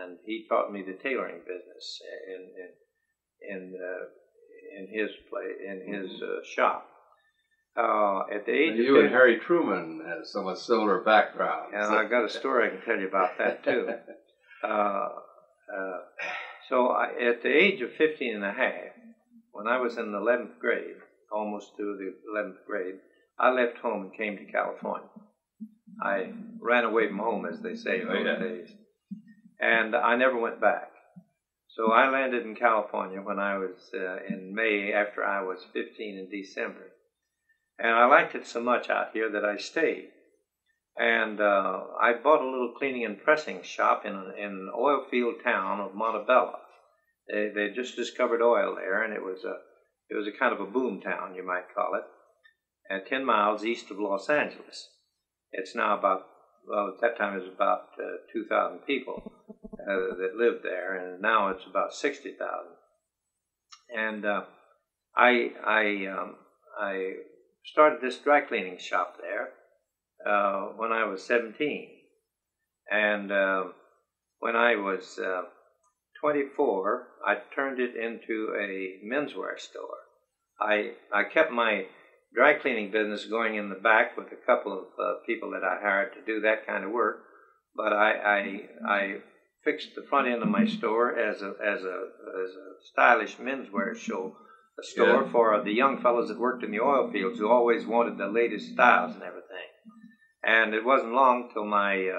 and he taught me the tailoring business in his shop. At the age you and Harry Truman had somewhat similar backgrounds. And I've got a story I can tell you about that too. So at the age of 15 and a half, when I was in the 11th grade, almost through the 11th grade, I left home and came to California. I ran away from home, as they say in those days. And I never went back. So I landed in California when I was in May, after I was 15 in December. And I liked it so much out here that I stayed. And I bought a little cleaning and pressing shop in an oil field town of Montebello. They just discovered oil there, and it was a kind of a boom town, you might call it, at 10 miles east of Los Angeles. It's now about, well, at that time it was about 2,000 people that lived there, and now it's about 60,000. And I started this dry cleaning shop there when I was 17. And when I was 24, I turned it into a menswear store. I kept my dry cleaning business going in the back with a couple of people that I hired to do that kind of work, but I fixed the front end of my store as a stylish menswear store for the young fellows that worked in the oil fields who always wanted the latest styles and everything. And it wasn't long till my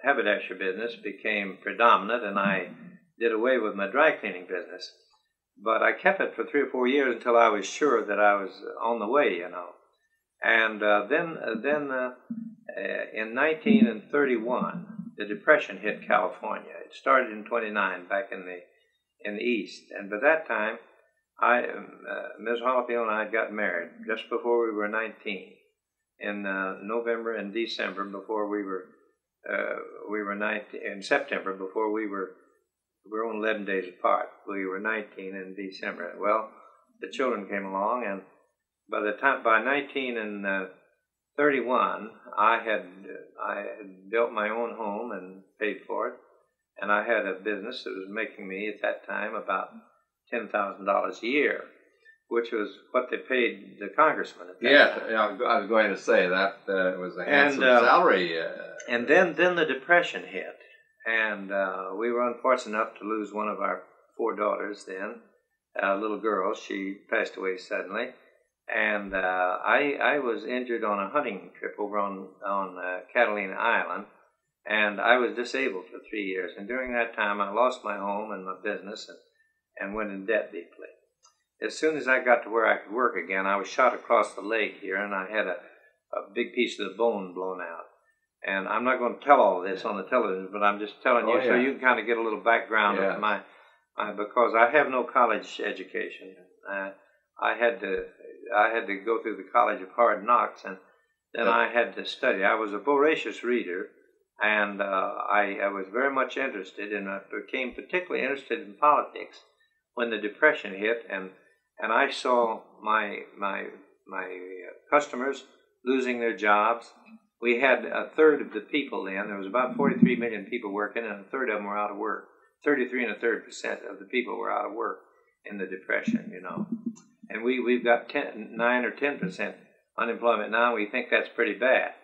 haberdasher business became predominant, and I did away with my dry cleaning business. But I kept it for 3 or 4 years until I was sure that I was on the way, you know. And then in 1931, the Depression hit California. It started in 29 back in the East. And by that time, Ms. Holifield and I got married just before we were 19, in November and December before we were 19, in September before we were only 11 days apart. We were 19 in December. Well, the children came along, and by 1931, I had built my own home and paid for it, and I had a business that was making me at that time about $10,000 a year, which was what they paid the congressman at that time. Yeah, I was going to say that was a handsome salary. And then the Depression hit. And we were unfortunate enough to lose one of our 4 daughters then, a little girl. She passed away suddenly. And I was injured on a hunting trip over on Catalina Island, and I was disabled for 3 years. And during that time, I lost my home and my business and went in debt deeply. As soon as I got to where I could work again, I was shot across the leg here, and I had a big piece of the bone blown out. And I'm not going to tell all this on the television, but I'm just telling you so you can kind of get a little background of my because I have no college education. I had to go through the College of Hard Knocks, and then I had to study. I was a voracious reader, and I was very much interested, and I became particularly interested in politics when the Depression hit, and I saw my customers losing their jobs. We had a third of the people then. There was about 43 million people working, and a third of them were out of work. 33 1/3% of the people were out of work in the Depression, you know. And we've got 9 or 10% unemployment now. We think that's pretty bad.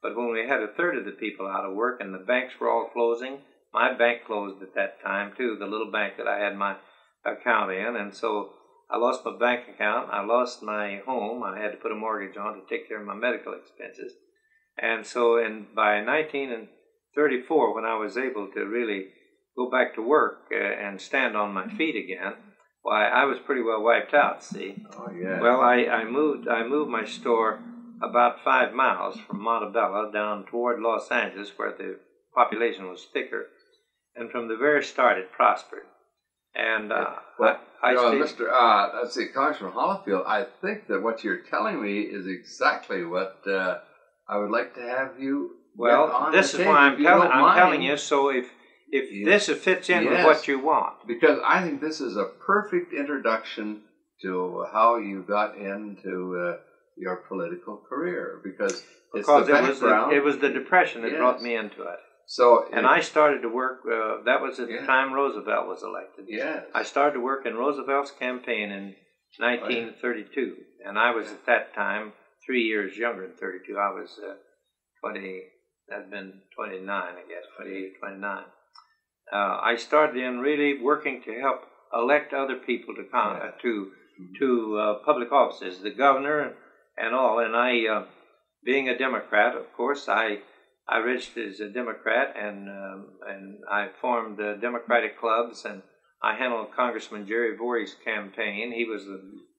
But when we had a third of the people out of work and the banks were all closing, my bank closed at that time too, the little bank that I had my account in, and so I lost my bank account. I lost my home. I had to put a mortgage on to take care of my medical expenses. And so by 1934, when I was able to really go back to work and stand on my feet again, why, I was pretty well wiped out, see. Oh, yeah. Well, I moved my store about 5 miles from Montebello down toward Los Angeles, where the population was thicker. And from the very start, it prospered. And let's see, Congressman Holifield, I think that what you're telling me is exactly what I would like to have you. Well, this is why I'm telling you. So if this fits in with what you want, because I think this is a perfect introduction to how you got into your political career, because it's the background. It was the Depression that brought me into it. And I started to work, that was at the time Roosevelt was elected. Yes. I started to work in Roosevelt's campaign in 1932. And I was at that time 3 years younger than 32. I was 20, that'd been 29, I guess, 28, 29. I started in really working to help elect other people to public offices, the governor and all. And I, being a Democrat, of course, I registered as a Democrat, and I formed Democratic clubs, and I handled Congressman Jerry Voorhees' campaign. He was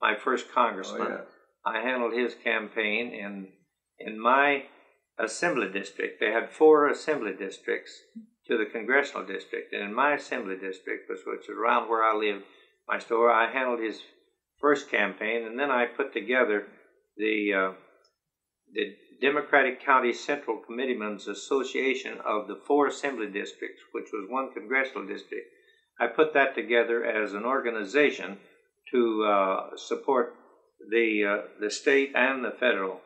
my first congressman. Oh, yeah. I handled his campaign in my assembly district. They had 4 assembly districts to the congressional district, and in my assembly district, which was around where I lived, my store, I handled his first campaign, and then I put together the Democratic County Central Committeemen's Association of the 4 assembly districts, which was 1 congressional district. I put that together as an organization to support the state and the federal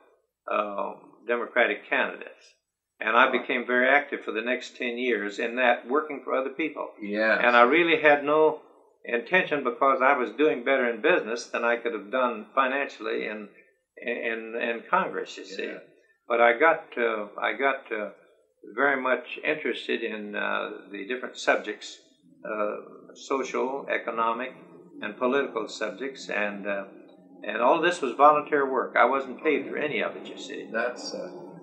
Democratic candidates. And I became very active for the next 10 years in that, working for other people. Yes. And I really had no intention, because I was doing better in business than I could have done financially in Congress, you see. But I got very much interested in the different subjects, social, economic, and political subjects, and all this was volunteer work. I wasn't paid for any of it, you see. That's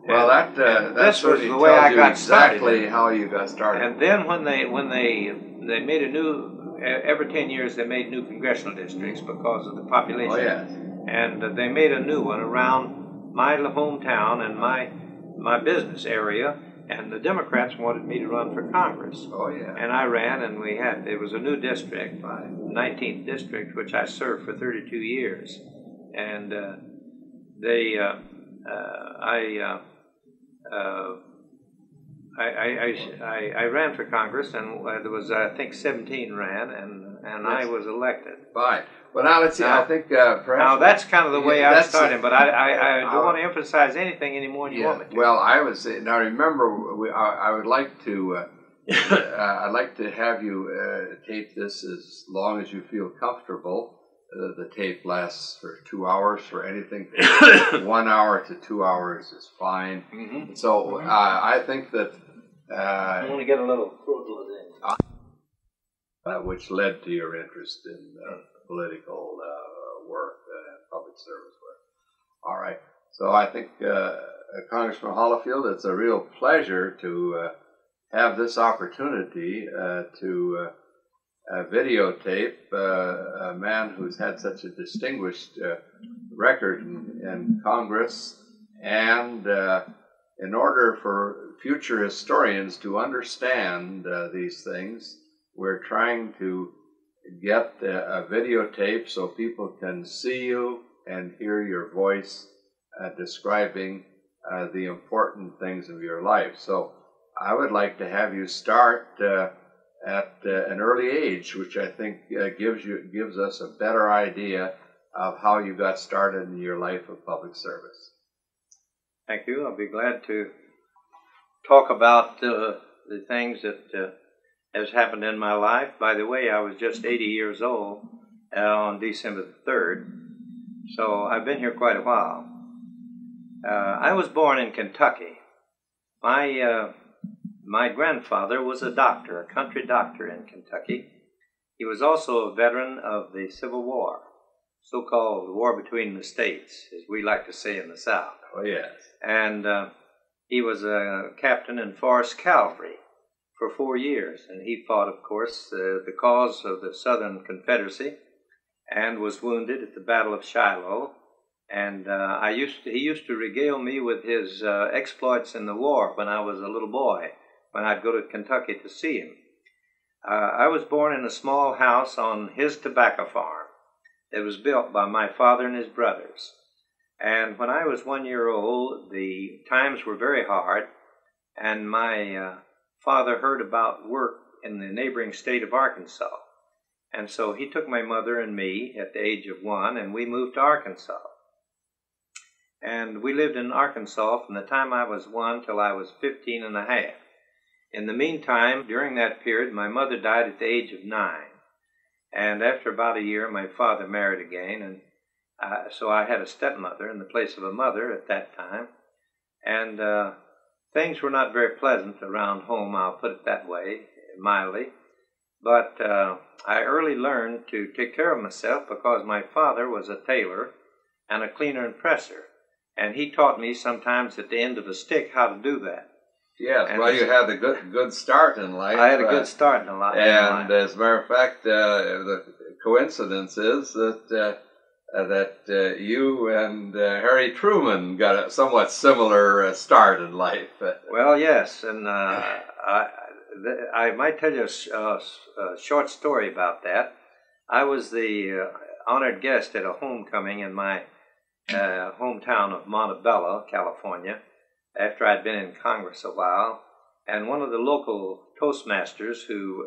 this was the way I got exactly started. how you got started. And then when they made a new, every 10 years they made new congressional districts because of the population. Oh, yes. And they made a new one around my hometown and my business area, and the Democrats wanted me to run for Congress. Oh, yeah. And I ran, and it was a new district, my 19th district, which I served for 32 years. And I ran for Congress, and there was, I think, 17 ran, and I was elected. Fine. Well, now let's see. I think perhaps. Now that's kind of the way I started, but I don't want to emphasize anything any more than you want me to. Well, I would say now. Remember, I would like to. I'd like to have you tape this as long as you feel comfortable. The tape lasts for 2 hours. For anything from 1 hour to 2 hours is fine. Mm-hmm. So I think that. I want to get a little which led to your interest in political work and public service work. All right. So I think, Congressman Holifield, it's a real pleasure to have this opportunity to videotape a man who's had such a distinguished record in Congress, and in order for future historians to understand these things, we're trying to get a videotape so people can see you and hear your voice describing the important things of your life. So I would like to have you start at an early age, which I think gives us a better idea of how you got started in your life of public service. Thank you. I'll be glad to talk about the things that has happened in my life. By the way, I was just 80 years old on December the 3rd, so I've been here quite a while. I was born in Kentucky. My grandfather was a doctor, a country doctor in Kentucky. He was also a veteran of the Civil War, so-called war between the states, as we like to say in the South. Oh, yes. And he was a captain in Forest Cavalry for 4 years, and he fought, of course, the cause of the Southern Confederacy, and was wounded at the Battle of Shiloh. And he used to regale me with his exploits in the war when I was a little boy, when I'd go to Kentucky to see him. I was born in a small house on his tobacco farm. It was built by my father and his brothers. And when I was 1 year old, the times were very hard, and my father heard about work in the neighboring state of Arkansas. And so he took my mother and me at the age of 1, and we moved to Arkansas. And we lived in Arkansas from the time I was 1 till I was 15 and a half. In the meantime, during that period, my mother died at the age of 9. And after about a year, my father married again, and so I had a stepmother in the place of a mother at that time. And things were not very pleasant around home, I'll put it that way, mildly. But I early learned to take care of myself because my father was a tailor and a cleaner and presser. And he taught me sometimes at the end of a stick how to do that. Yes, well, you had a good start in life. I had a good start in life. And as a matter of fact, the coincidence is that you and Harry Truman got a somewhat similar start in life. Well, yes, and I might tell you a short story about that. I was the honored guest at a homecoming in my hometown of Montebello, California, after I'd been in Congress a while, and one of the local Toastmasters who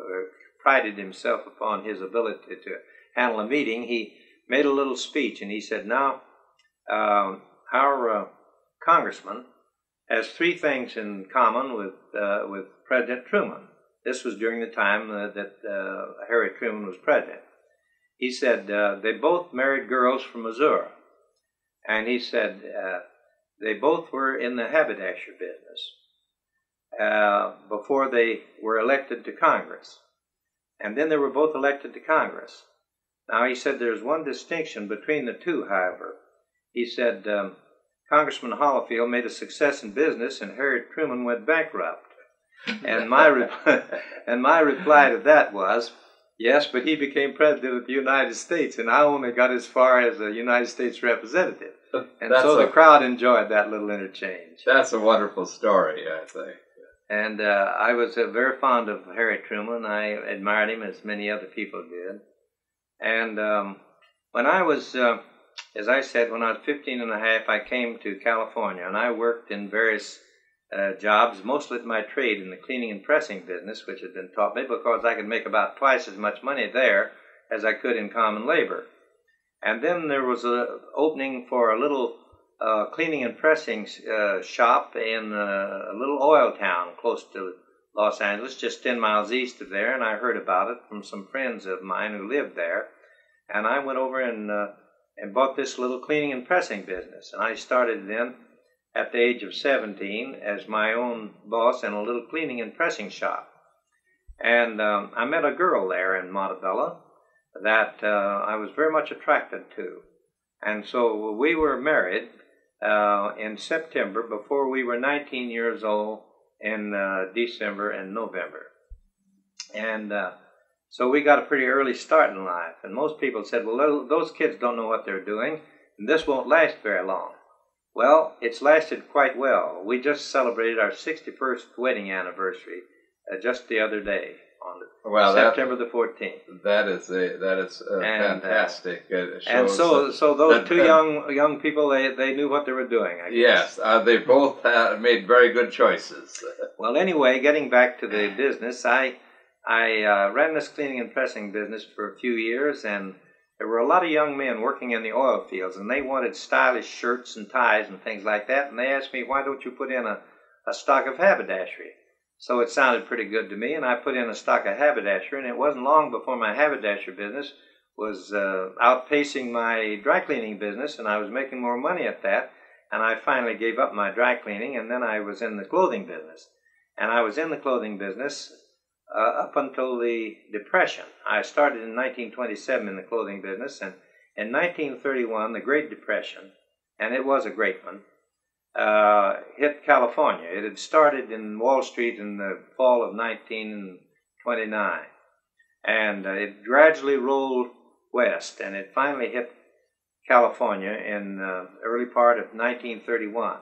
prided himself upon his ability to handle a meeting, he made a little speech, and he said, now, our congressman has 3 things in common with President Truman. This was during the time that Harry Truman was president. He said, they both married girls from Missouri. And he said, they both were in the haberdasher business before they were elected to Congress. And then they were both elected to Congress. Now, he said there's one distinction between the two, however. He said Congressman Holifield made a success in business and Harry Truman went bankrupt. And my reply to that was, yes, but he became president of the United States, and I only got as far as a United States representative. And so the crowd enjoyed that little interchange. That's a wonderful story, I think. And I was very fond of Harry Truman. I admired him as many other people did. And when I was, as I said, when I was 15 and a half, I came to California, and I worked in various jobs, mostly at my trade in the cleaning and pressing business, which had been taught me because I could make about twice as much money there as I could in common labor. And then there was an opening for a little cleaning and pressing shop in a little oil town close to Los Angeles, just 10 miles east of there, and I heard about it from some friends of mine who lived there. And I went over and bought this little cleaning and pressing business. And I started then at the age of 17 as my own boss in a little cleaning and pressing shop. And I met a girl there in Montebello that I was very much attracted to. And so we were married in September before we were 19 years old in December and November. And so we got a pretty early start in life. And most people said, well, those kids don't know what they're doing, and this won't last very long. Well, it's lasted quite well. We just celebrated our 61st wedding anniversary just the other day on September the 14th. That is fantastic. And so those two young people, they knew what they were doing, I guess. Yes, they both made very good choices. Well, anyway, getting back to the business, I ran this cleaning and pressing business for a few years, and there were a lot of young men working in the oil fields, and they wanted stylish shirts and ties and things like that, and they asked me, why don't you put in a stock of haberdashery? So it sounded pretty good to me, and I put in a stock of haberdashery, and it wasn't long before my haberdashery business was outpacing my dry cleaning business, and I was making more money at that, and I finally gave up my dry cleaning, and then I was in the clothing business. And I was in the clothing business up until the Depression. I started in 1927 in the clothing business, and in 1931, the Great Depression, and it was a great one, hit California. It had started in Wall Street in the fall of 1929, and it gradually rolled west, and it finally hit California in the early part of 1931.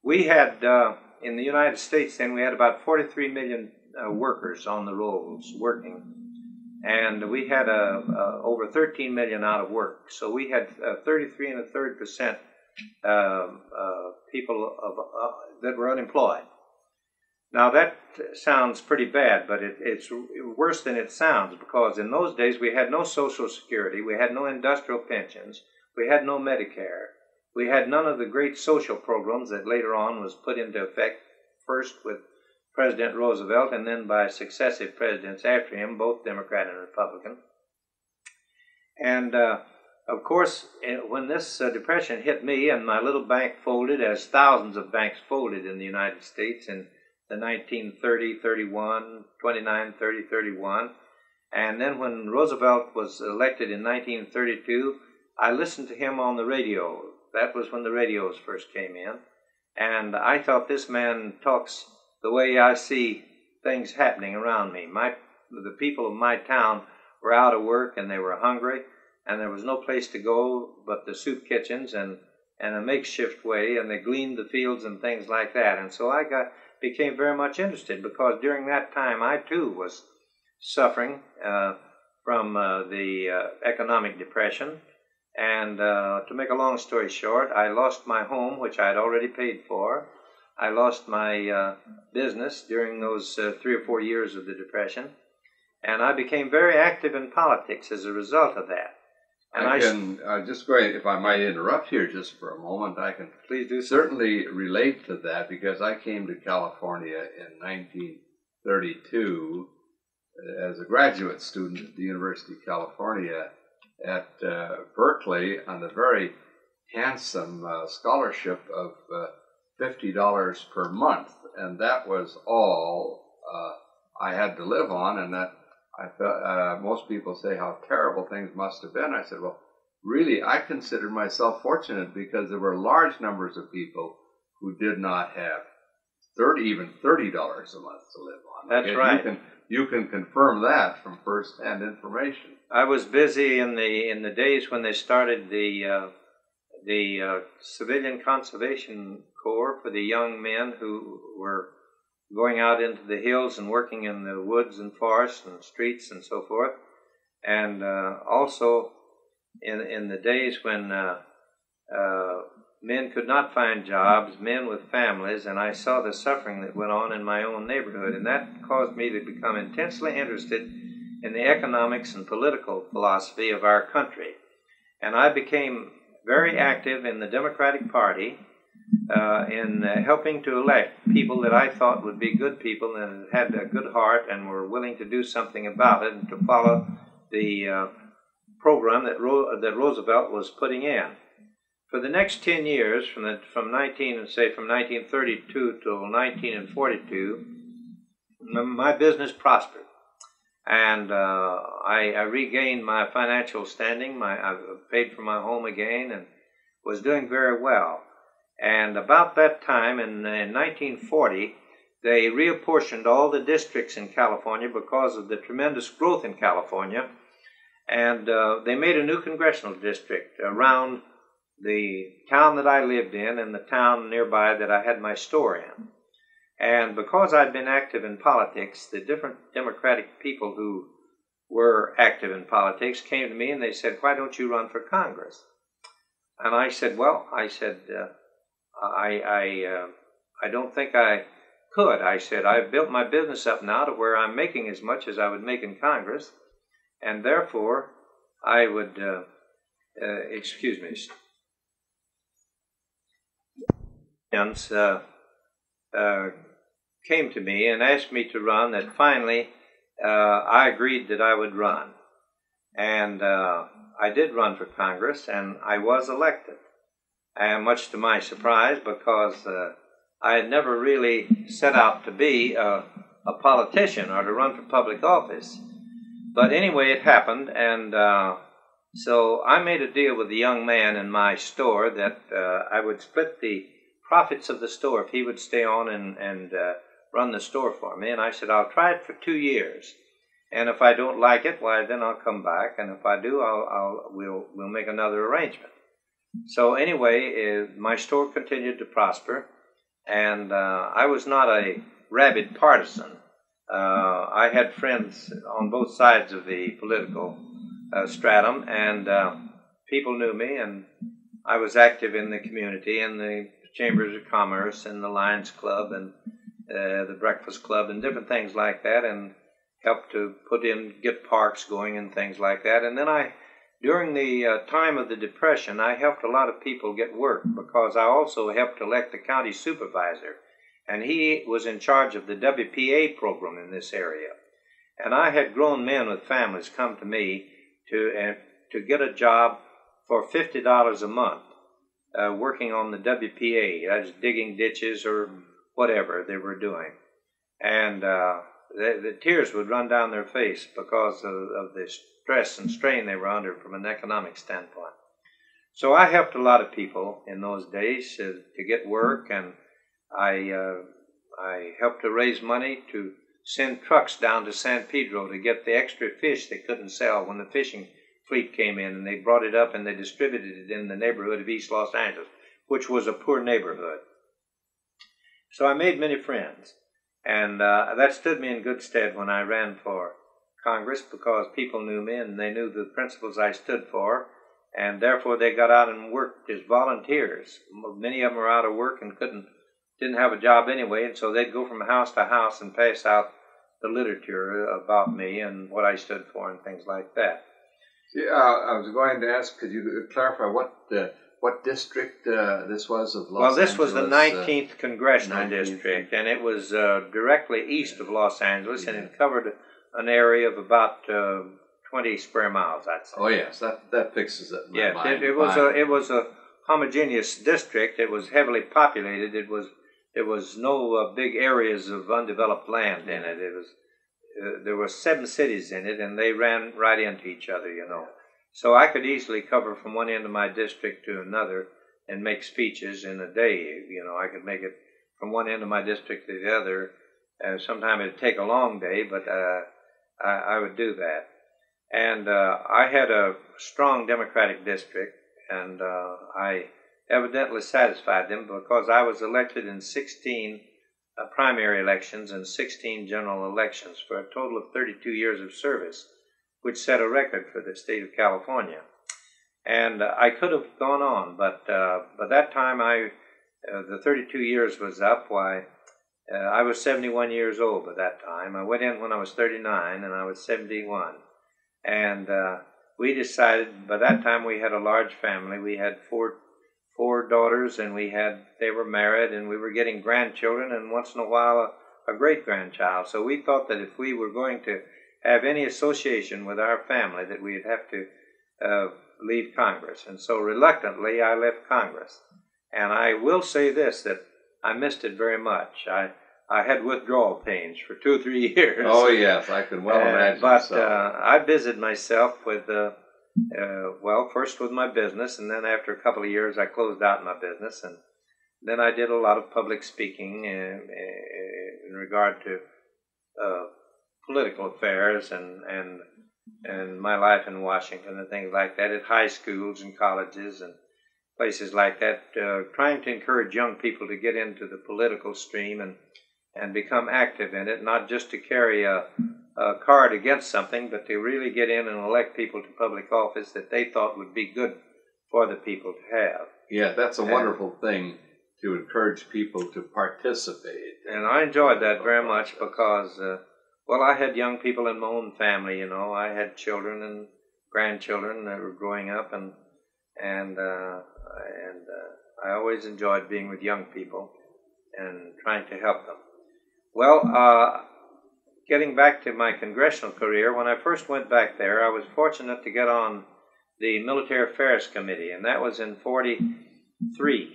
We had, in the United States then, we had about 43 million workers on the rolls working, and we had over 13 million out of work. So we had 33 1/3% people that were unemployed. Now that sounds pretty bad, but it's worse than it sounds, because in those days we had no Social Security, we had no industrial pensions, we had no Medicare, we had none of the great social programs that later on was put into effect, first with President Roosevelt and then by successive presidents after him, both Democrat and Republican. And of course, when this depression hit me and my little bank folded, as thousands of banks folded in the United States in the 1930, 31, 29, 30, 31, and then when Roosevelt was elected in 1932, I listened to him on the radio. That was when the radios first came in. And I thought, this man talks the way I see things happening around me. The people of my town were out of work and they were hungry, and there was no place to go but the soup kitchens and a makeshift way, and they gleaned the fields and things like that. And so I became very much interested, because during that time I too was suffering from the economic depression. And to make a long story short, I lost my home, which I had already paid for. I lost my business during those 3 or 4 years of the Depression. And I became very active in politics as a result of that. And I can just go ahead, if I might interrupt here just for a moment, I can please do so. Certainly relate to that, because I came to California in 1932 as a graduate student at the University of California at Berkeley on the very handsome scholarship of $50 per month, and that was all I had to live on. And that I felt, most people say how terrible things must have been. I said, well, really, I considered myself fortunate, because there were large numbers of people who did not have even $30 a month to live on. That's right. You can confirm that from first-hand information. I was busy in the days when they started the Civilian Conservation Corps for the young men who were going out into the hills and working in the woods and forests and streets and so forth. And also in the days when men could not find jobs, men with families, and I saw the suffering that went on in my own neighborhood, and that caused me to become intensely interested in the economics and political philosophy of our country. And I became very active in the Democratic Party in helping to elect people that I thought would be good people and had a good heart and were willing to do something about it and to follow the program that Roosevelt was putting in. For the next 10 years, from 1932 till 1942, my business prospered. And I regained my financial standing. I paid for my home again and was doing very well. And about that time, in 1940, they reapportioned all the districts in California because of the tremendous growth in California. And they made a new congressional district around the town that I lived in and the town nearby that I had my store in. And because I'd been active in politics, the different Democratic people who were active in politics came to me and they said, why don't you run for Congress? And I said, well, I don't think I could. I said, I've built my business up now to where I'm making as much as I would make in Congress, and therefore I would, came to me and asked me to run, that finally I agreed that I would run. And I did run for Congress, and I was elected. And much to my surprise, because I had never really set out to be a politician or to run for public office. But anyway, it happened, and so I made a deal with the young man in my store that I would split the profits of the store if he would stay on and run the store for me. And I said, I'll try it for 2 years. And if I don't like it, why, then I'll come back. And if I do, we'll make another arrangement. So anyway, my store continued to prosper. And I was not a rabid partisan. I had friends on both sides of the political stratum, and people knew me, and I was active in the community, in the Chambers of Commerce, and the Lions Club, and the Breakfast Club, and different things like that, and helped to get parks going and things like that. And then during the time of the Depression, I helped a lot of people get work, because I also helped elect the county supervisor and he was in charge of the WPA program in this area. And I had grown men with families come to me to get a job for $50 a month, working on the WPA, that is digging ditches or whatever they were doing. And the tears would run down their face because of the stress and strain they were under from an economic standpoint. So I helped a lot of people in those days to get work, and I helped to raise money to send trucks down to San Pedro to get the extra fish they couldn't sell when the fishing fleet came in, and they brought it up and they distributed it in the neighborhood of East Los Angeles, which was a poor neighborhood. So I made many friends, and that stood me in good stead when I ran for Congress, because people knew me and they knew the principles I stood for, and therefore they got out and worked as volunteers. Many of them were out of work and didn't have a job anyway, and so they'd go from house to house and pass out the literature about me and what I stood for and things like that. Yeah, I was going to ask, could you clarify what district this was of Los Angeles? Well, this was the 19th Congressional District, and it was directly east of Los Angeles, and it covered an area of about 20 square miles, I'd say. Oh yes, that fixes it. Yes, it was a homogeneous district. It was heavily populated. There was no big areas of undeveloped land in it. There were 7 cities in it, and they ran right into each other, you know. So I could easily cover from one end of my district to another and make speeches in a day. You know, I could make it from one end of my district to the other. Sometimes it'd take a long day, but I would do that. And I had a strong Democratic district, and I evidently satisfied them, because I was elected in 16 primary elections and 16 general elections for a total of 32 years of service, which set a record for the state of California. And I could have gone on, but that time the 32 years was up. I was 71 years old at that time. I went in when I was 39, and I was 71. And we decided, by that time we had a large family. We had four daughters, and they were married, and we were getting grandchildren, and once in a while a great-grandchild. So we thought that if we were going to have any association with our family, that we'd have to leave Congress. And so reluctantly I left Congress. And I will say this, that I missed it very much. I had withdrawal pains for 2 or 3 years. Oh yes, I can well imagine. But I busied myself with first with my business, and then after a couple of years I closed out my business, and then I did a lot of public speaking in regard to political affairs and my life in Washington and things like that, at high schools and colleges and places like that, trying to encourage young people to get into the political stream and become active in it, not just to carry a card against something, but to really get in and elect people to public office that they thought would be good for the people to have. Yeah, that's a wonderful thing, to encourage people to participate. And I enjoyed that very much because, I had young people in my own family, you know. I had children and grandchildren that were growing up, and I always enjoyed being with young people and trying to help them. Well, getting back to my congressional career, when I first went back there, I was fortunate to get on the Military Affairs Committee, and that was in 43,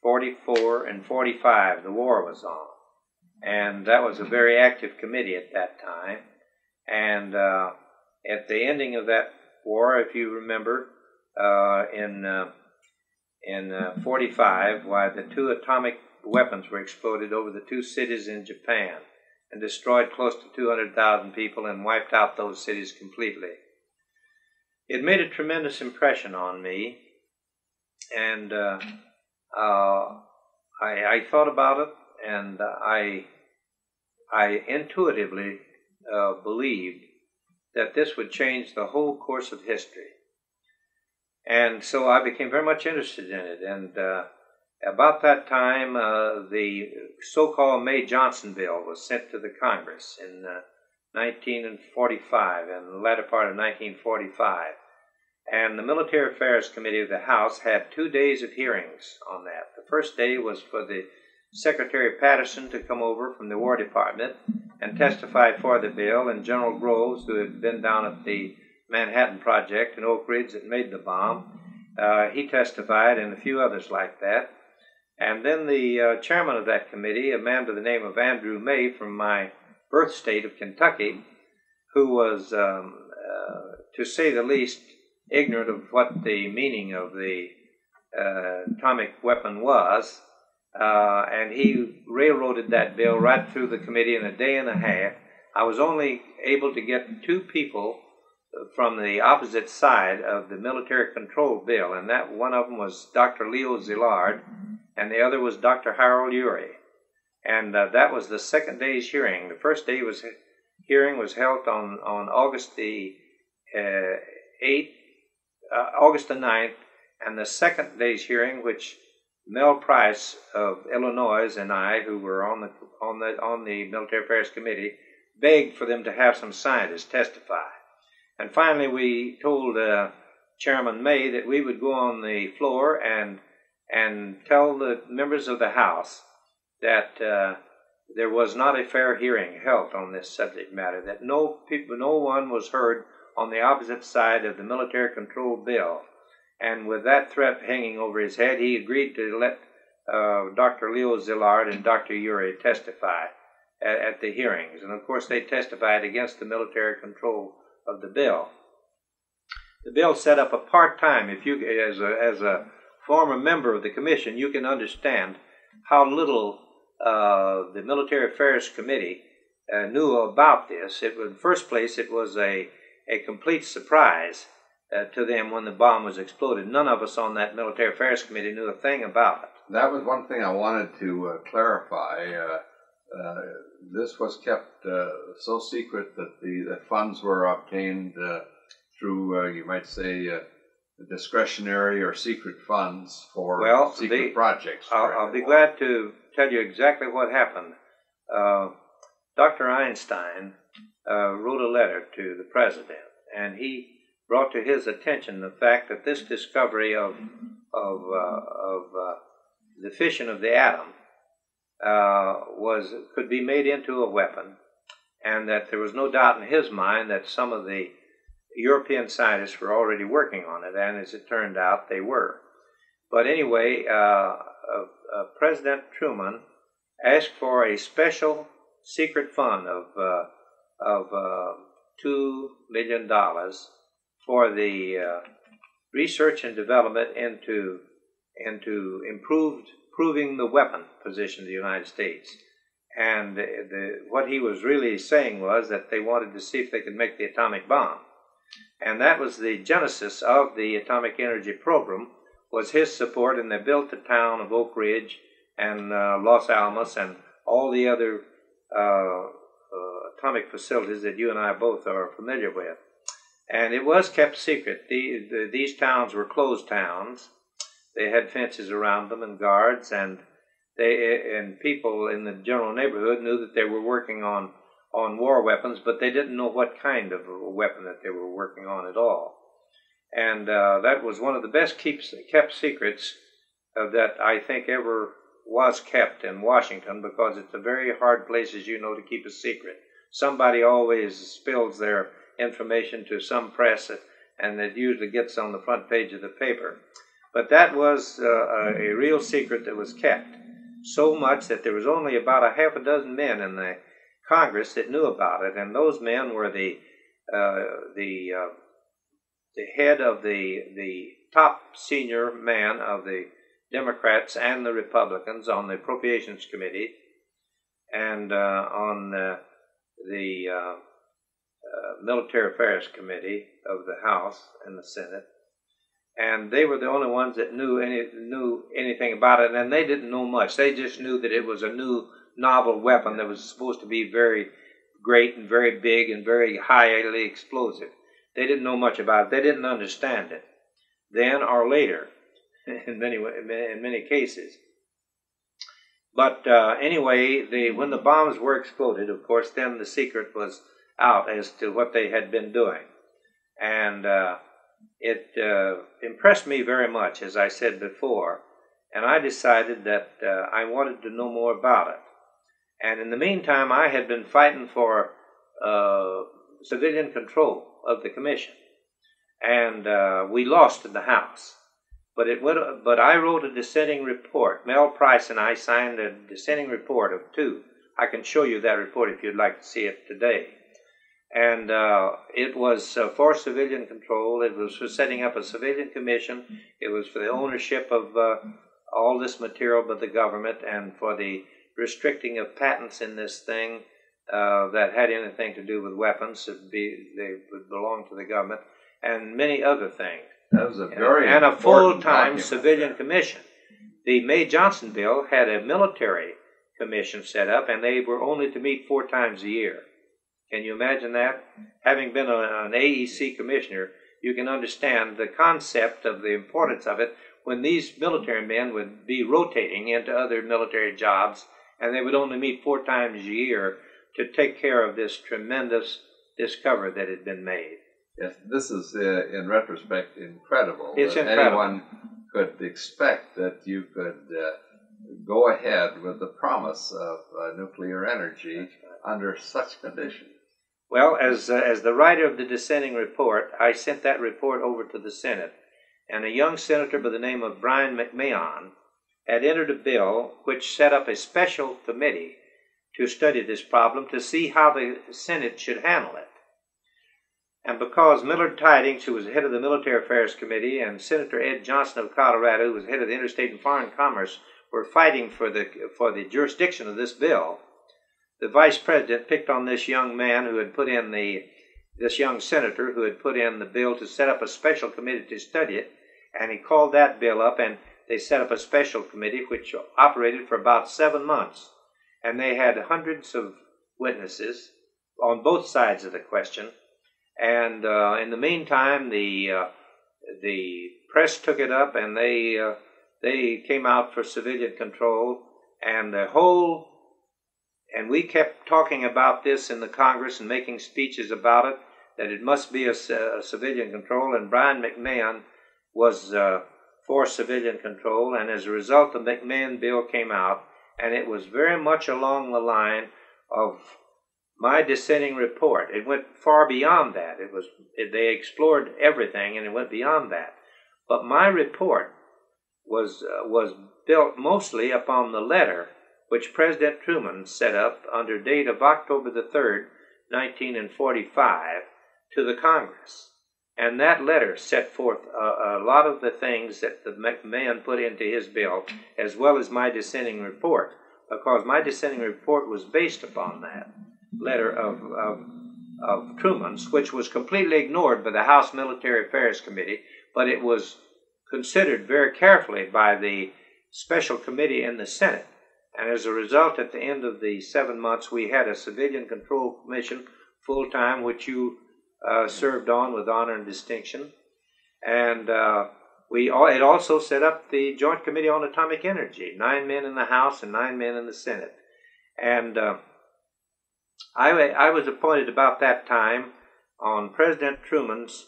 44, and 45. The war was on, and that was a very active committee at that time. And at the ending of that war, if you remember, in 45, the 2 atomic weapons were exploded over the 2 cities in Japan and destroyed close to 200,000 people and wiped out those cities completely. It made a tremendous impression on me, and I thought about it, and I intuitively believed that this would change the whole course of history. And so I became very much interested in it, and about that time, the so-called May Johnson bill was sent to the Congress in 1945, in the latter part of 1945. And the Military Affairs Committee of the House had 2 days of hearings on that. The first day was for the Secretary Patterson to come over from the War Department and testify for the bill, and General Groves, who had been down at the Manhattan Project in Oak Ridge that made the bomb, he testified, and a few others like that. And then the chairman of that committee, a man by the name of Andrew May from my birth state of Kentucky, who was, to say the least, ignorant of what the meaning of the atomic weapon was, and he railroaded that bill right through the committee in a day and a half. I was only able to get two people from the opposite side of the military control bill, and that one of them was Dr. Leo Szilard, and the other was Dr. Harold Urey. And that was the second day's hearing. The first day hearing was held on August the 9th, and the second day's hearing, which Mel Price of Illinois and I, who were on the Military Affairs Committee, begged for them to have some scientists testify. And finally, we told Chairman May that we would go on the floor and tell the members of the House that there was not a fair hearing held on this subject matter, that no one was heard on the opposite side of the military control bill. And with that threat hanging over his head, he agreed to let Dr. Leo Szilard and Dr. Urey testify at the hearings. And of course, they testified against the military control of the bill. The bill set up a part-time. If you, as a former member of the commission, you can understand how little the Military Affairs Committee knew about this. In the first place, it was a complete surprise to them when the bomb was exploded. None of us on that Military Affairs Committee knew a thing about it. That was one thing I wanted to clarify. This was kept so secret that the funds were obtained through, you might say, discretionary or secret funds for secret projects. I'll be glad to tell you exactly what happened. Dr. Einstein wrote a letter to the president, and he brought to his attention the fact that this discovery of the fission of the atom could be made into a weapon, and that there was no doubt in his mind that some of the European scientists were already working on it, and as it turned out, they were. But anyway, President Truman asked for a special secret fund of $2 million for the research and development into improving the weapon position of the United States. And what he was really saying was that they wanted to see if they could make the atomic bomb. And that was the genesis of the atomic energy program, was his support, and they built the town of Oak Ridge and Los Alamos and all the other atomic facilities that you and I both are familiar with. And it was kept secret. These towns were closed towns. They had fences around them and guards, and people in the general neighborhood knew that they were working on war weapons, but they didn't know what kind of a weapon that they were working on at all. And that was one of the best kept secrets that I think ever was kept in Washington, because it's a very hard place, as you know, to keep a secret. Somebody always spills their information to some press, and it usually gets on the front page of the paper. But that was a real secret that was kept, so much that there was only about a half a dozen men in the Congress that knew about it, and those men were the head of the top senior man of the Democrats and the Republicans on the Appropriations Committee, and on the Military Affairs Committee of the House and the Senate. And they were the only ones that knew anything about it, and they didn't know much. They just knew that it was a new novel weapon that was supposed to be very great and very big and very highly explosive. They didn't know much about it. They didn't understand it then or later, in many cases. But anyway, when the bombs were exploded, of course, then the secret was out as to what they had been doing. And it impressed me very much, as I said before, and I decided that I wanted to know more about it. And in the meantime, I had been fighting for civilian control of the commission, and we lost in the House. But I wrote a dissenting report. Mel Price and I signed a dissenting report of 2. I can show you that report if you'd like to see it today. And it was for civilian control. It was for setting up a civilian commission. It was for the ownership of all this material by the government, and for the restricting of patents in this thing that had anything to do with weapons. They would belong to the government, and many other things. That was a very and a full-time document. civilian commission. The May Johnson bill had a military commission set up, and they were only to meet 4 times a year. Can you imagine that? Having been an AEC commissioner, you can understand the concept of the importance of it when these military men would be rotating into other military jobs, and they would only meet 4 times a year to take care of this tremendous discovery that had been made. Yes, this is, in retrospect, incredible. It's that incredible. Anyone could expect that you could go ahead with the promise of nuclear energy under such conditions. Well, as the writer of the dissenting report, I sent that report over to the Senate, and a young senator by the name of Brian McMahon had entered a bill which set up a special committee to study this problem to see how the Senate should handle it. And because Millard Tydings, who was head of the Military Affairs Committee, and Senator Ed Johnson of Colorado, who was head of the Interstate and Foreign Commerce, were fighting for the jurisdiction of this bill, the vice president picked on this young man who had put in this young senator who had put in the bill to set up a special committee to study it, and he called that bill up, and they set up a special committee which operated for about 7 months, and they had hundreds of witnesses on both sides of the question. And in the meantime, the press took it up, and they came out for civilian control, and we kept talking about this in the Congress and making speeches about it, that it must be a civilian control, and Brian McMahon was for civilian control, and as a result, the McMahon bill came out, and it was very much along the line of my dissenting report. It went far beyond that. They explored everything, and it went beyond that. But my report was built mostly upon the letter which President Truman set up under date of October the 3rd, 1945, to the Congress. And that letter set forth a lot of the things that the McMahon put into his bill, as well as my dissenting report, because my dissenting report was based upon that letter of Truman's, which was completely ignored by the House Military Affairs Committee, but it was considered very carefully by the special committee in the Senate. And as a result, at the end of the 7 months, we had a civilian control commission full-time, which you served on with honor and distinction. And it also set up the Joint Committee on Atomic Energy, 9 men in the House and 9 men in the Senate. And I was appointed about that time on President Truman's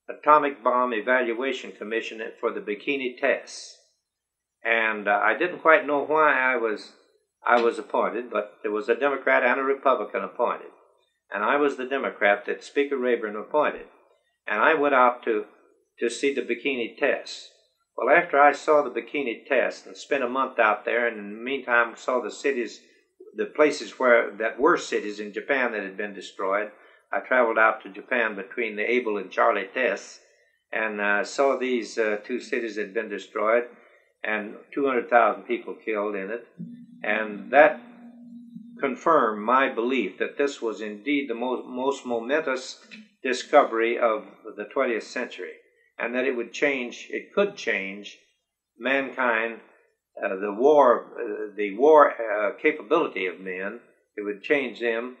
Atomic Bomb Evaluation Commission for the Bikini tests. And I didn't quite know why I was appointed, but there was a Democrat and a Republican appointed. And I was the Democrat that Speaker Rayburn appointed. And I went out to see the Bikini tests. Well, after I saw the Bikini tests and spent a month out there, and in the meantime saw the places that were cities in Japan that had been destroyed, I traveled out to Japan between the Able and Charlie tests, and saw these 2 cities that had been destroyed, and 200,000 people killed in it. And that confirmed my belief that this was indeed the most momentous discovery of the 20th century, and that it could change mankind, the war capability of men. It would change them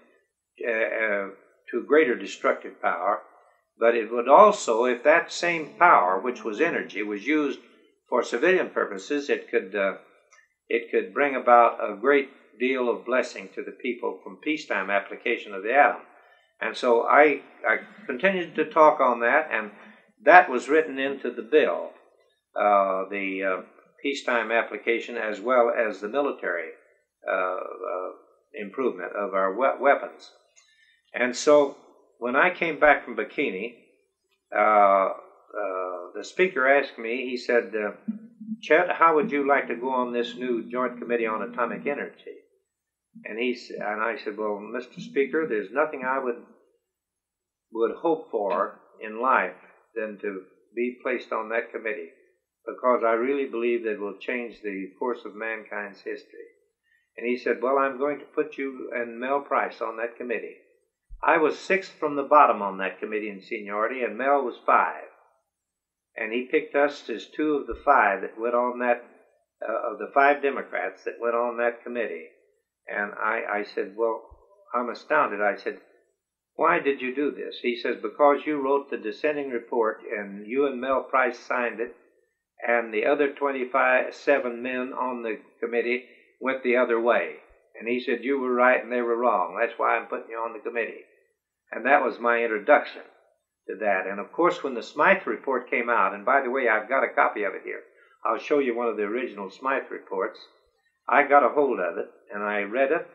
to greater destructive power, but it would also, if that same power, which was energy, was used for civilian purposes, it could bring about a great deal of blessing to the people from peacetime application of the atom. And so I continued to talk on that, and that was written into the bill. The peacetime application as well as the military improvement of our weapons. And so when I came back from Bikini, the speaker asked me, he said, Chet, how would you like to go on this new Joint Committee on Atomic Energy? And I said, well, Mr. Speaker, there's nothing I would hope for in life than to be placed on that committee, because I really believe that it will change the course of mankind's history. And he said, well, I'm going to put you and Mel Price on that committee. I was 6th from the bottom on that committee in seniority, and Mel was 5. And he picked us as 2 of the 5 that went on that, of the 5 Democrats that went on that committee. And I said, well, I'm astounded. I said, why did you do this? He says, because you wrote the dissenting report, and you and Mel Price signed it, and the other 27 men on the committee went the other way. And he said, you were right and they were wrong. That's why I'm putting you on the committee. And that was my introduction to that. And of course, when the Smythe report came out, and by the way, I've got a copy of it here. I'll show you one of the original Smythe reports. I got a hold of it, and I read it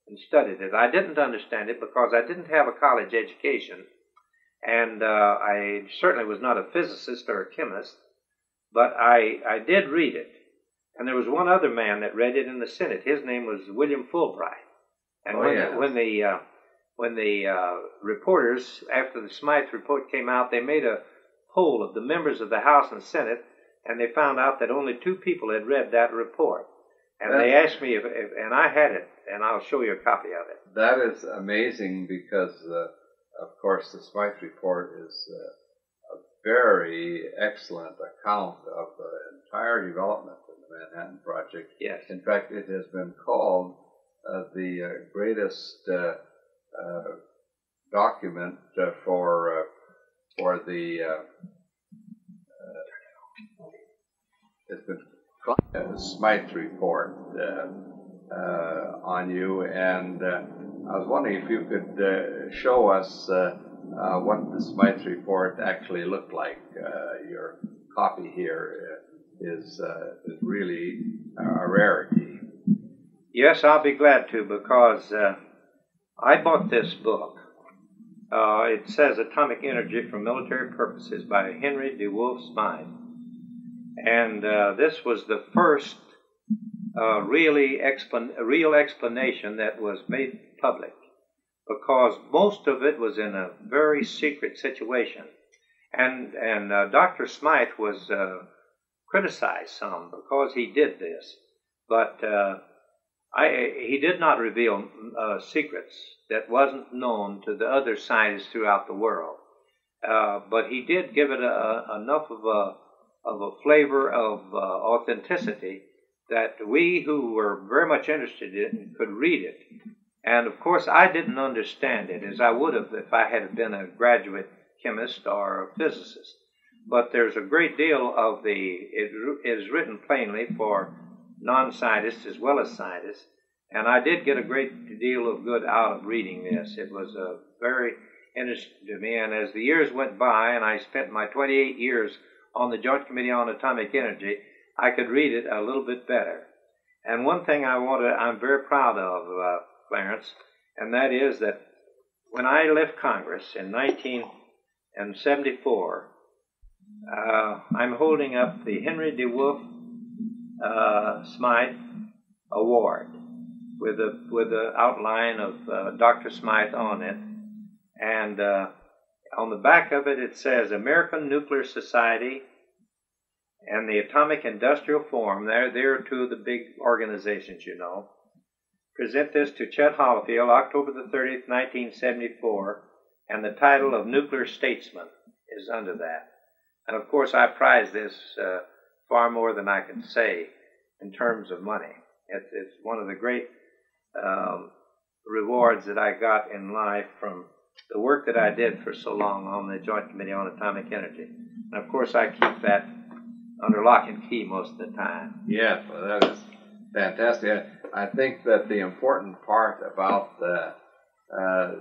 and studied it. I didn't understand it because I didn't have a college education, and I certainly was not a physicist or a chemist, but I did read it. And there was one other man that read it in the Senate. His name was William Fulbright. And when the reporters, after the Smythe report came out, they made a poll of the members of the House and Senate, and they found out that only 2 people had read that report. And they asked me and I had it, and I'll show you a copy of it. That is amazing because, of course, the Smythe report is a very excellent account of the entire development of the Manhattan Project. Yes. In fact, it has been called the greatest document for the it's been called Smythe report on you, and I was wondering if you could show us what the Smythe report actually looked like. Your copy here is really a rarity. Yes, I'll be glad to, because I bought this book. It says Atomic Energy for Military Purposes by Henry DeWolf Smythe. And this was the first real explanation that was made public, because most of it was in a very secret situation. And Dr. Smythe was criticized some because he did this. But he did not reveal secrets that wasn't known to the other scientists throughout the world. But he did give it enough of a flavor of authenticity that we who were very much interested in it could read it. And of course, I didn't understand it as I would have if I had been a graduate chemist or a physicist. But there's a great deal of it is written plainly for non-scientists as well as scientists, and I did get a great deal of good out of reading this. It was very interesting to me, and as the years went by, and I spent my 28 years on the Joint Committee on Atomic Energy, I could read it a little bit better. And one thing I'm very proud of, Clarence, and that is that when I left Congress in 1974, I'm holding up the Henry DeWolf Smythe Award with the outline of Dr. Smythe on it, and on the back of it it says American Nuclear Society and the Atomic Industrial Forum. They're 2 of the big organizations, you know. Present this to Chet Holifield, October the 30th, 1974, and the title of Nuclear Statesman is under that. And of course, I prize this far more than I can say in terms of money. It's one of the great rewards that I got in life from the work that I did for so long on the Joint Committee on Atomic Energy. And of course, I keep that under lock and key most of the time. Yes, well, that is fantastic. I think that the important part about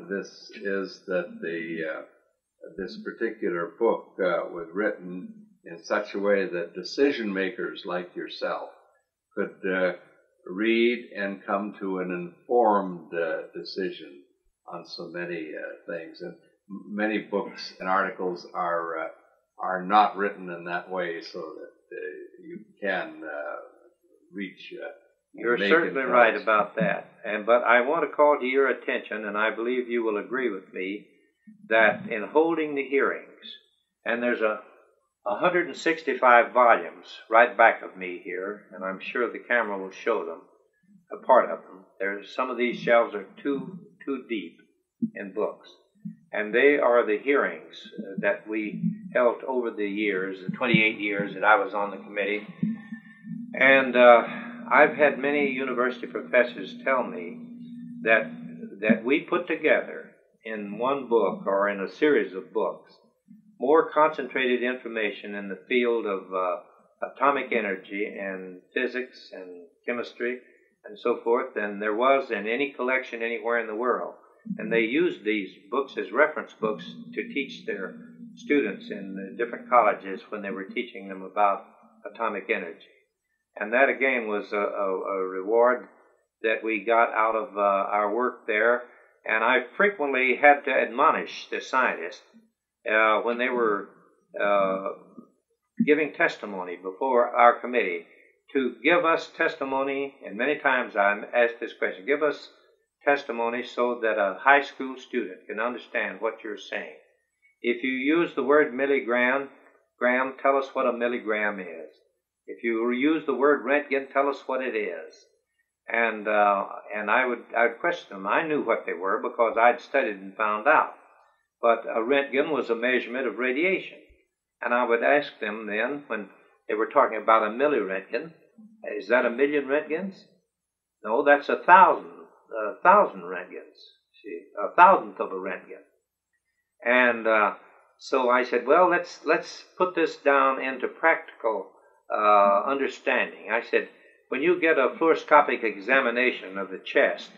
this is that this particular book was written in such a way that decision makers like yourself could read and come to an informed decision on so many things. And many books and articles are not written in that way, so that you can reach. You're certainly right about that. But I want to call to your attention, and I believe you will agree with me, that in holding the hearings, and there's 165 volumes right back of me here, and I'm sure the camera will show them, a part of them. There's some of these shelves are too deep in books, and they are the hearings that we held over the years, the 28 years that I was on the committee. And I've had many university professors tell me that we put together in one book or in a series of books more concentrated information in the field of atomic energy and physics and chemistry and so forth than there was in any collection anywhere in the world. And they used these books as reference books to teach their students in the different colleges when they were teaching them about atomic energy. And that again was a reward that we got out of our work there. And I frequently had to admonish the scientists when they were giving testimony before our committee to give us testimony, and many times I'm asked this question, give us testimony so that a high school student can understand what you're saying. If you use the word milligram, tell us what a milligram is. If you use the word Röntgen, tell us what it is. And I would question them. I knew what they were because I'd studied and found out. But a Röntgen was a measurement of radiation. And I would ask them then, when they were talking about a milliröntgen, is that a million Röntgens? No, that's 1,000 Röntgens. See, 1,000th of a Röntgen. And so I said, well, let's put this down into practical understanding. I said, when you get a fluoroscopic examination of the chest,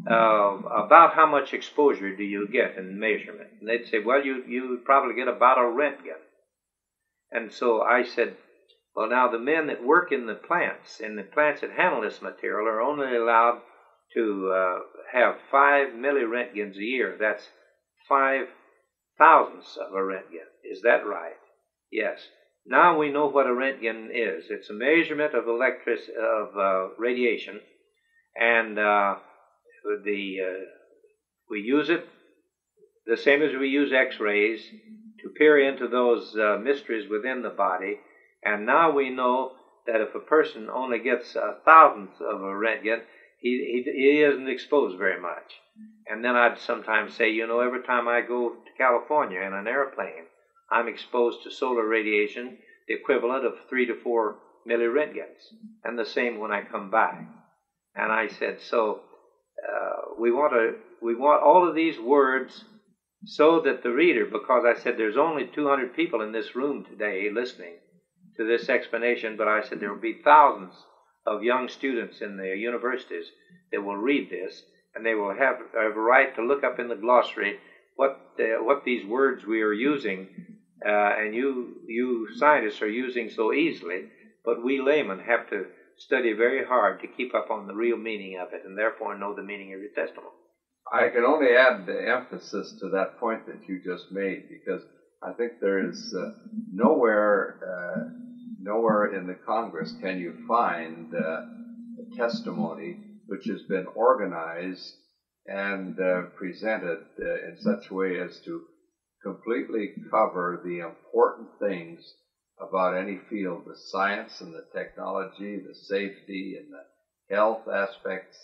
about how much exposure do you get in measurement? And they'd say, well, you would probably get about a Röntgen. And so I said, well, now the men that work in the plants that handle this material are only allowed to have 5 milliröntgens a year. That's 5 thousandths of a Röntgen. Is that right? Yes. Now we know what a Röntgen is. It's a measurement of radiation, and we use it the same as we use X-rays to peer into those mysteries within the body. And now we know that if a person only gets 1,000th of a Röntgen, he isn't exposed very much. And then I'd sometimes say, every time I go to California in an airplane, I'm exposed to solar radiation, the equivalent of 3 to 4 milliröntgens, and the same when I come back. And I said, so we want all of these words so that the reader, because I said there's only 200 people in this room today listening to this explanation, but I said there will be thousands of young students in the universities that will read this, and they will have a right to look up in the glossary what these words we are using, and you scientists are using so easily, but we laymen have to study very hard to keep up on the real meaning of it, and therefore know the meaning of your testimony. I can only add the emphasis to that point that you just made, because I think there is nowhere in the Congress can you find a testimony which has been organized and presented in such a way as to completely cover the important things about any field, the science and the technology, the safety and the health aspects,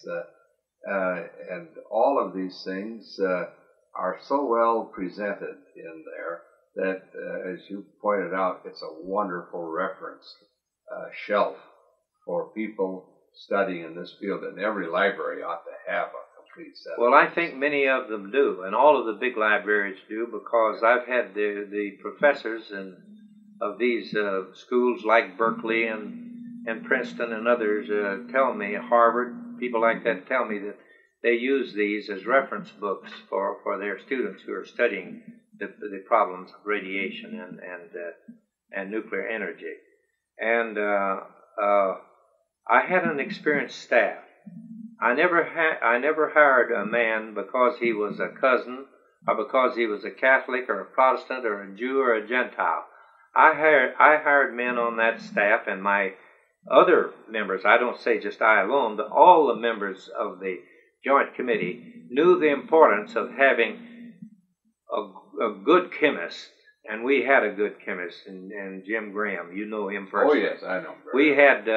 and all of these things are so well presented in there that, as you pointed out, it's a wonderful reference shelf for people studying in this field, and every library ought to have a complete set. Well, I think many of them do, and all of the big libraries do, because I've had the professors of these schools like Berkeley and Princeton and others tell me, Harvard, people like that tell me that they use these as reference books for their students who are studying the problems of radiation and and nuclear energy. And I had an experienced staff. I never hired a man because he was a cousin or because he was a Catholic or a Protestant or a Jew or a Gentile. I hired men on that staff, and my other members, I don't say just I alone, but all the members of the Joint Committee knew the importance of having a good chemist, and we had a good chemist, and Jim Graham. You know him personally. Oh, yes, I know him. We had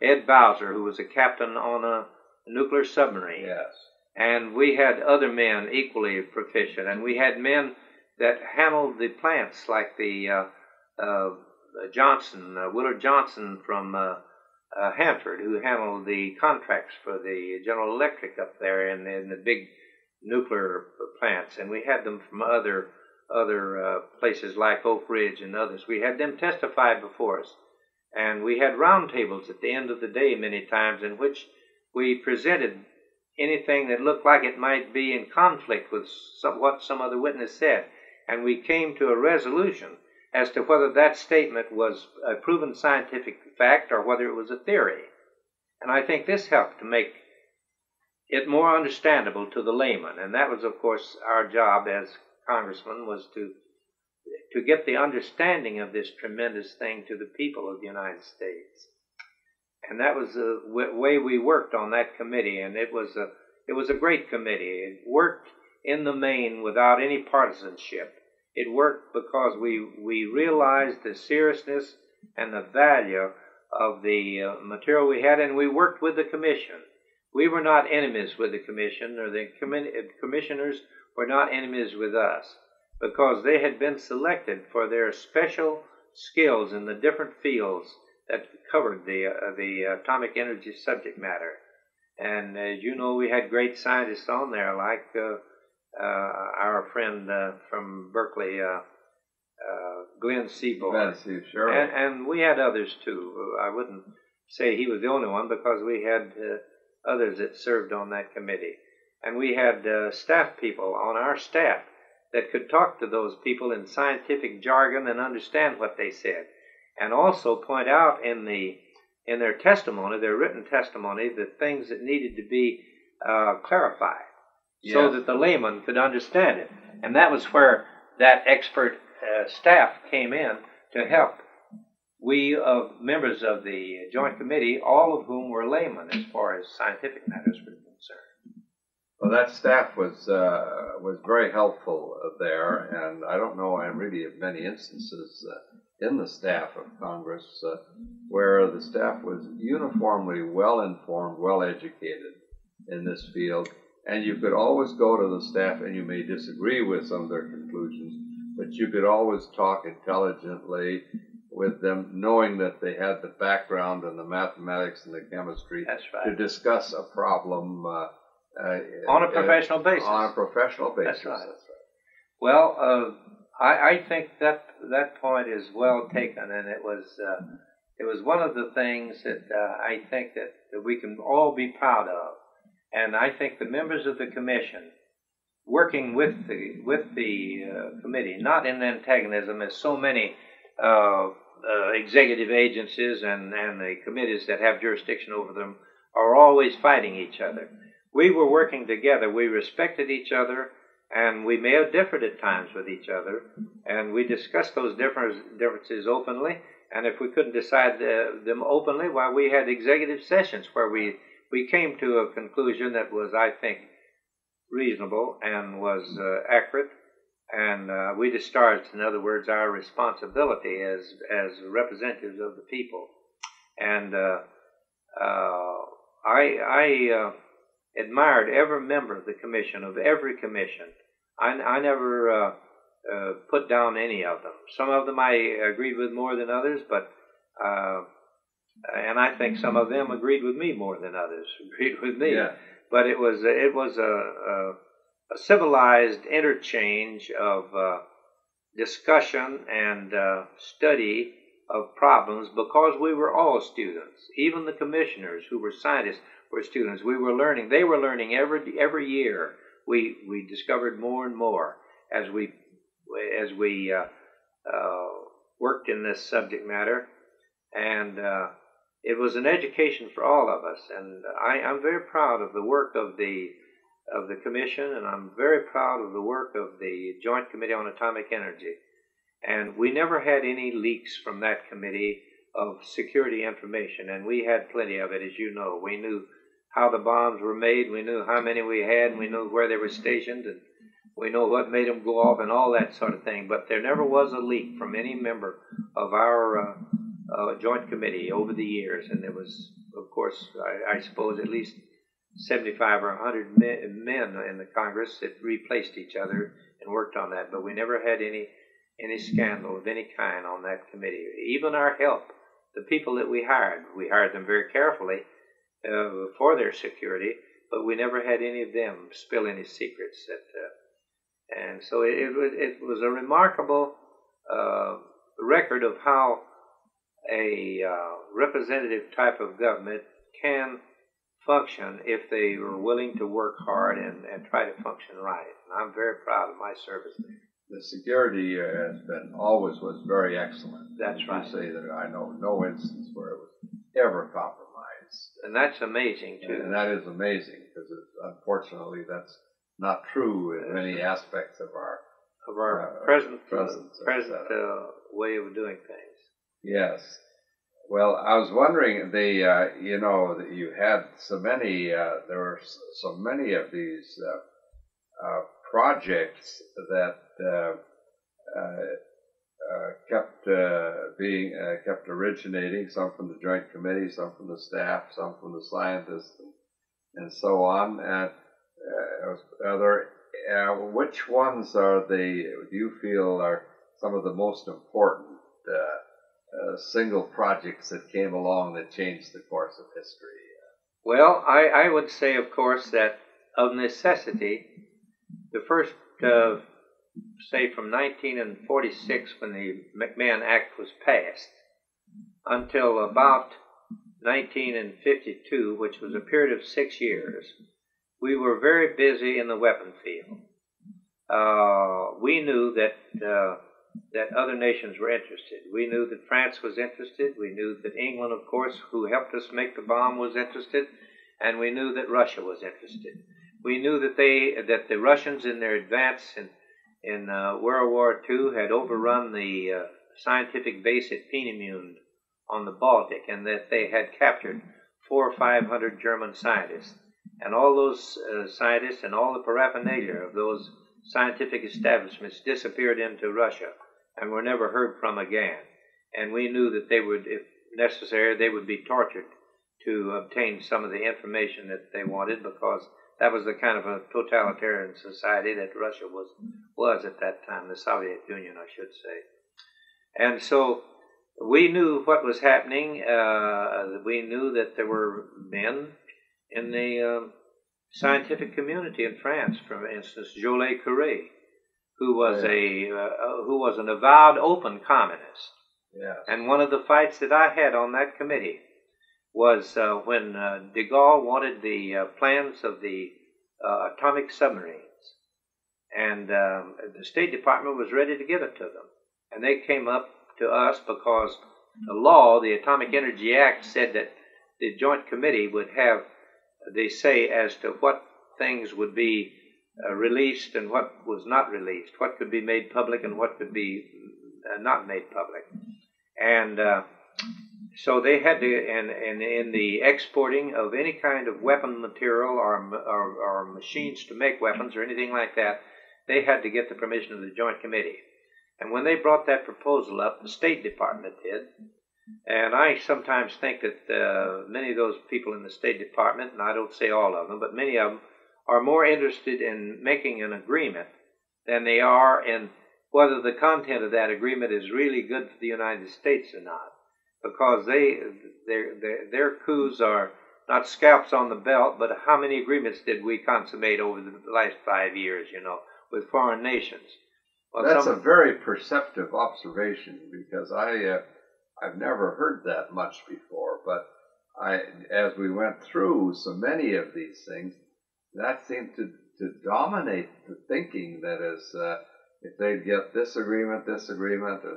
Ed Bowser, who was a captain on a nuclear submarine. Yes. And we had other men equally proficient, and we had men that handled the plants, like the Willard Johnson from Hanford, who handled the contracts for the General Electric up there in the big nuclear plants, and we had them from other places like Oak Ridge and others. We had them testify before us, and we had roundtables at the end of the day many times in which we presented anything that looked like it might be in conflict with what some other witness said, and we came to a resolution as to whether that statement was a proven scientific fact or whether it was a theory. And I think this helped to make it more understandable to the layman, and that was, of course, our job as congressmen, was to get the understanding of this tremendous thing to the people of the United States. And that was the way we worked on that committee, and it was a great committee. It worked in the main without any partisanship. It worked because we realized the seriousness and the value of the material we had, and we worked with the commission. We were not enemies with the commission, or the commissioners were not enemies with us, because they had been selected for their special skills in the different fields that covered the atomic energy subject matter. And as you know, we had great scientists on there, like our friend from Berkeley, Glenn Seaborg. Sure. And we had others too. I wouldn't say he was the only one, because we had others that served on that committee. And we had staff people on our staff that could talk to those people in scientific jargon and understand what they said, and also point out in their testimony, their written testimony, the things that needed to be clarified, yes, so that the layman could understand it. And that was where that expert staff came in to help. We, members of the Joint Committee, all of whom were laymen as far as scientific matters were concerned. Well, that staff was very helpful there, and I don't know really of many instances in the staff of Congress where the staff was uniformly well-informed, well-educated in this field, and you could always go to the staff, and you may disagree with some of their conclusions, but you could always talk intelligently with them, knowing that they had the background and the mathematics and the chemistry. That's right. To discuss a problem on a professional basis. On a professional basis. That's right. That's right. Well, I think that point is well taken, and it was one of the things that I think that we can all be proud of. And I think the members of the commission, working with the committee, not in antagonism as so many executive agencies and the committees that have jurisdiction over them are always fighting each other. We were working together. We respected each other, and we may have differed at times with each other, and we discussed those differences openly. And if we couldn't decide them openly, well, we had executive sessions where we came to a conclusion that was, I think, reasonable and was accurate, and we discharged, in other words, our responsibility as representatives of the people. And I admired every member of the commission, of every commission. I never put down any of them. Some of them I agreed with more than others, but and I think some of them agreed with me more than others agreed with me. Yeah. But it was a civilized interchange of discussion and study of problems, because we were all students. Even the commissioners, who were scientists, were students. We were learning. They were learning every year. We discovered more and more as we worked in this subject matter, and it was an education for all of us. And I'm very proud of the work of the commission, and I'm very proud of the work of the Joint Committee on Atomic Energy. And we never had any leaks from that committee of security information, and we had plenty of it, as you know. We knew how the bombs were made, we knew how many we had, and we knew where they were stationed, and we know what made them go off and all that sort of thing. But there never was a leak from any member of our Joint Committee over the years, and there was, of course, I suppose at least 75 or 100 men in the Congress that replaced each other and worked on that. But we never had any scandal of any kind on that committee. Even our help, the people that we hired them very carefully for their security, but we never had any of them spill any secrets. And so it was a remarkable record of how a representative type of government can function if they were willing to work hard and try to function right. And I'm very proud of my service there. The security has been always was very excellent. That's right. You say that I know no instance where it was ever compromised. And that's amazing too. And that is amazing because unfortunately that's not true in many aspects of our present way of doing things. Yes. Well, I was wondering, you know, that you had so many, there were so many of these projects that kept originating, some from the Joint Committee, some from the staff, some from the scientists, and so on. And which ones do you feel are some of the most important single projects that came along that changed the course of history? Well, I would say, of course, that of necessity, the first, say from 1946 when the McMahon Act was passed, until about 1952, which was a period of 6 years, we were very busy in the weapon field. We knew that other nations were interested. We knew that France was interested. We knew that England, of course, who helped us make the bomb, was interested. And we knew that Russia was interested. We knew that the Russians, in their advance in World War II, had overrun the scientific base at Peenemünde on the Baltic, and that they had captured 400 or 500 German scientists. And all those scientists and all the paraphernalia of those scientific establishments disappeared into Russia and were never heard from again. And we knew that they would, if necessary, they would be tortured to obtain some of the information that they wanted, because that was the kind of a totalitarian society that Russia was at that time, the Soviet Union, I should say. And so we knew what was happening. We knew that there were men in the scientific community in France, for instance, Jolet Curie, who was an avowed open communist. Yes. And one of the fights that I had on that committee was when de Gaulle wanted the plans of the atomic submarines. And the State Department was ready to give it to them. And they came up to us because the law, the Atomic Energy Act, said that the Joint Committee would have the say as to what things would be released and what was not released, what could be made public and what could be not made public. And so they had to, and in the exporting of any kind of weapon material or machines to make weapons or anything like that, they had to get the permission of the Joint Committee. And when they brought that proposal up, the State Department did. And I sometimes think that many of those people in the State Department, and I don't say all of them, but many of them, are more interested in making an agreement than they are in whether the content of that agreement is really good for the United States or not. Because their coups are not scalps on the belt, but how many agreements did we consummate over the last 5 years, with foreign nations? Well, that's a very perceptive observation, because I've never heard that much before, but as we went through so many of these things, that seemed to dominate the thinking. That is, if they'd get this agreement, or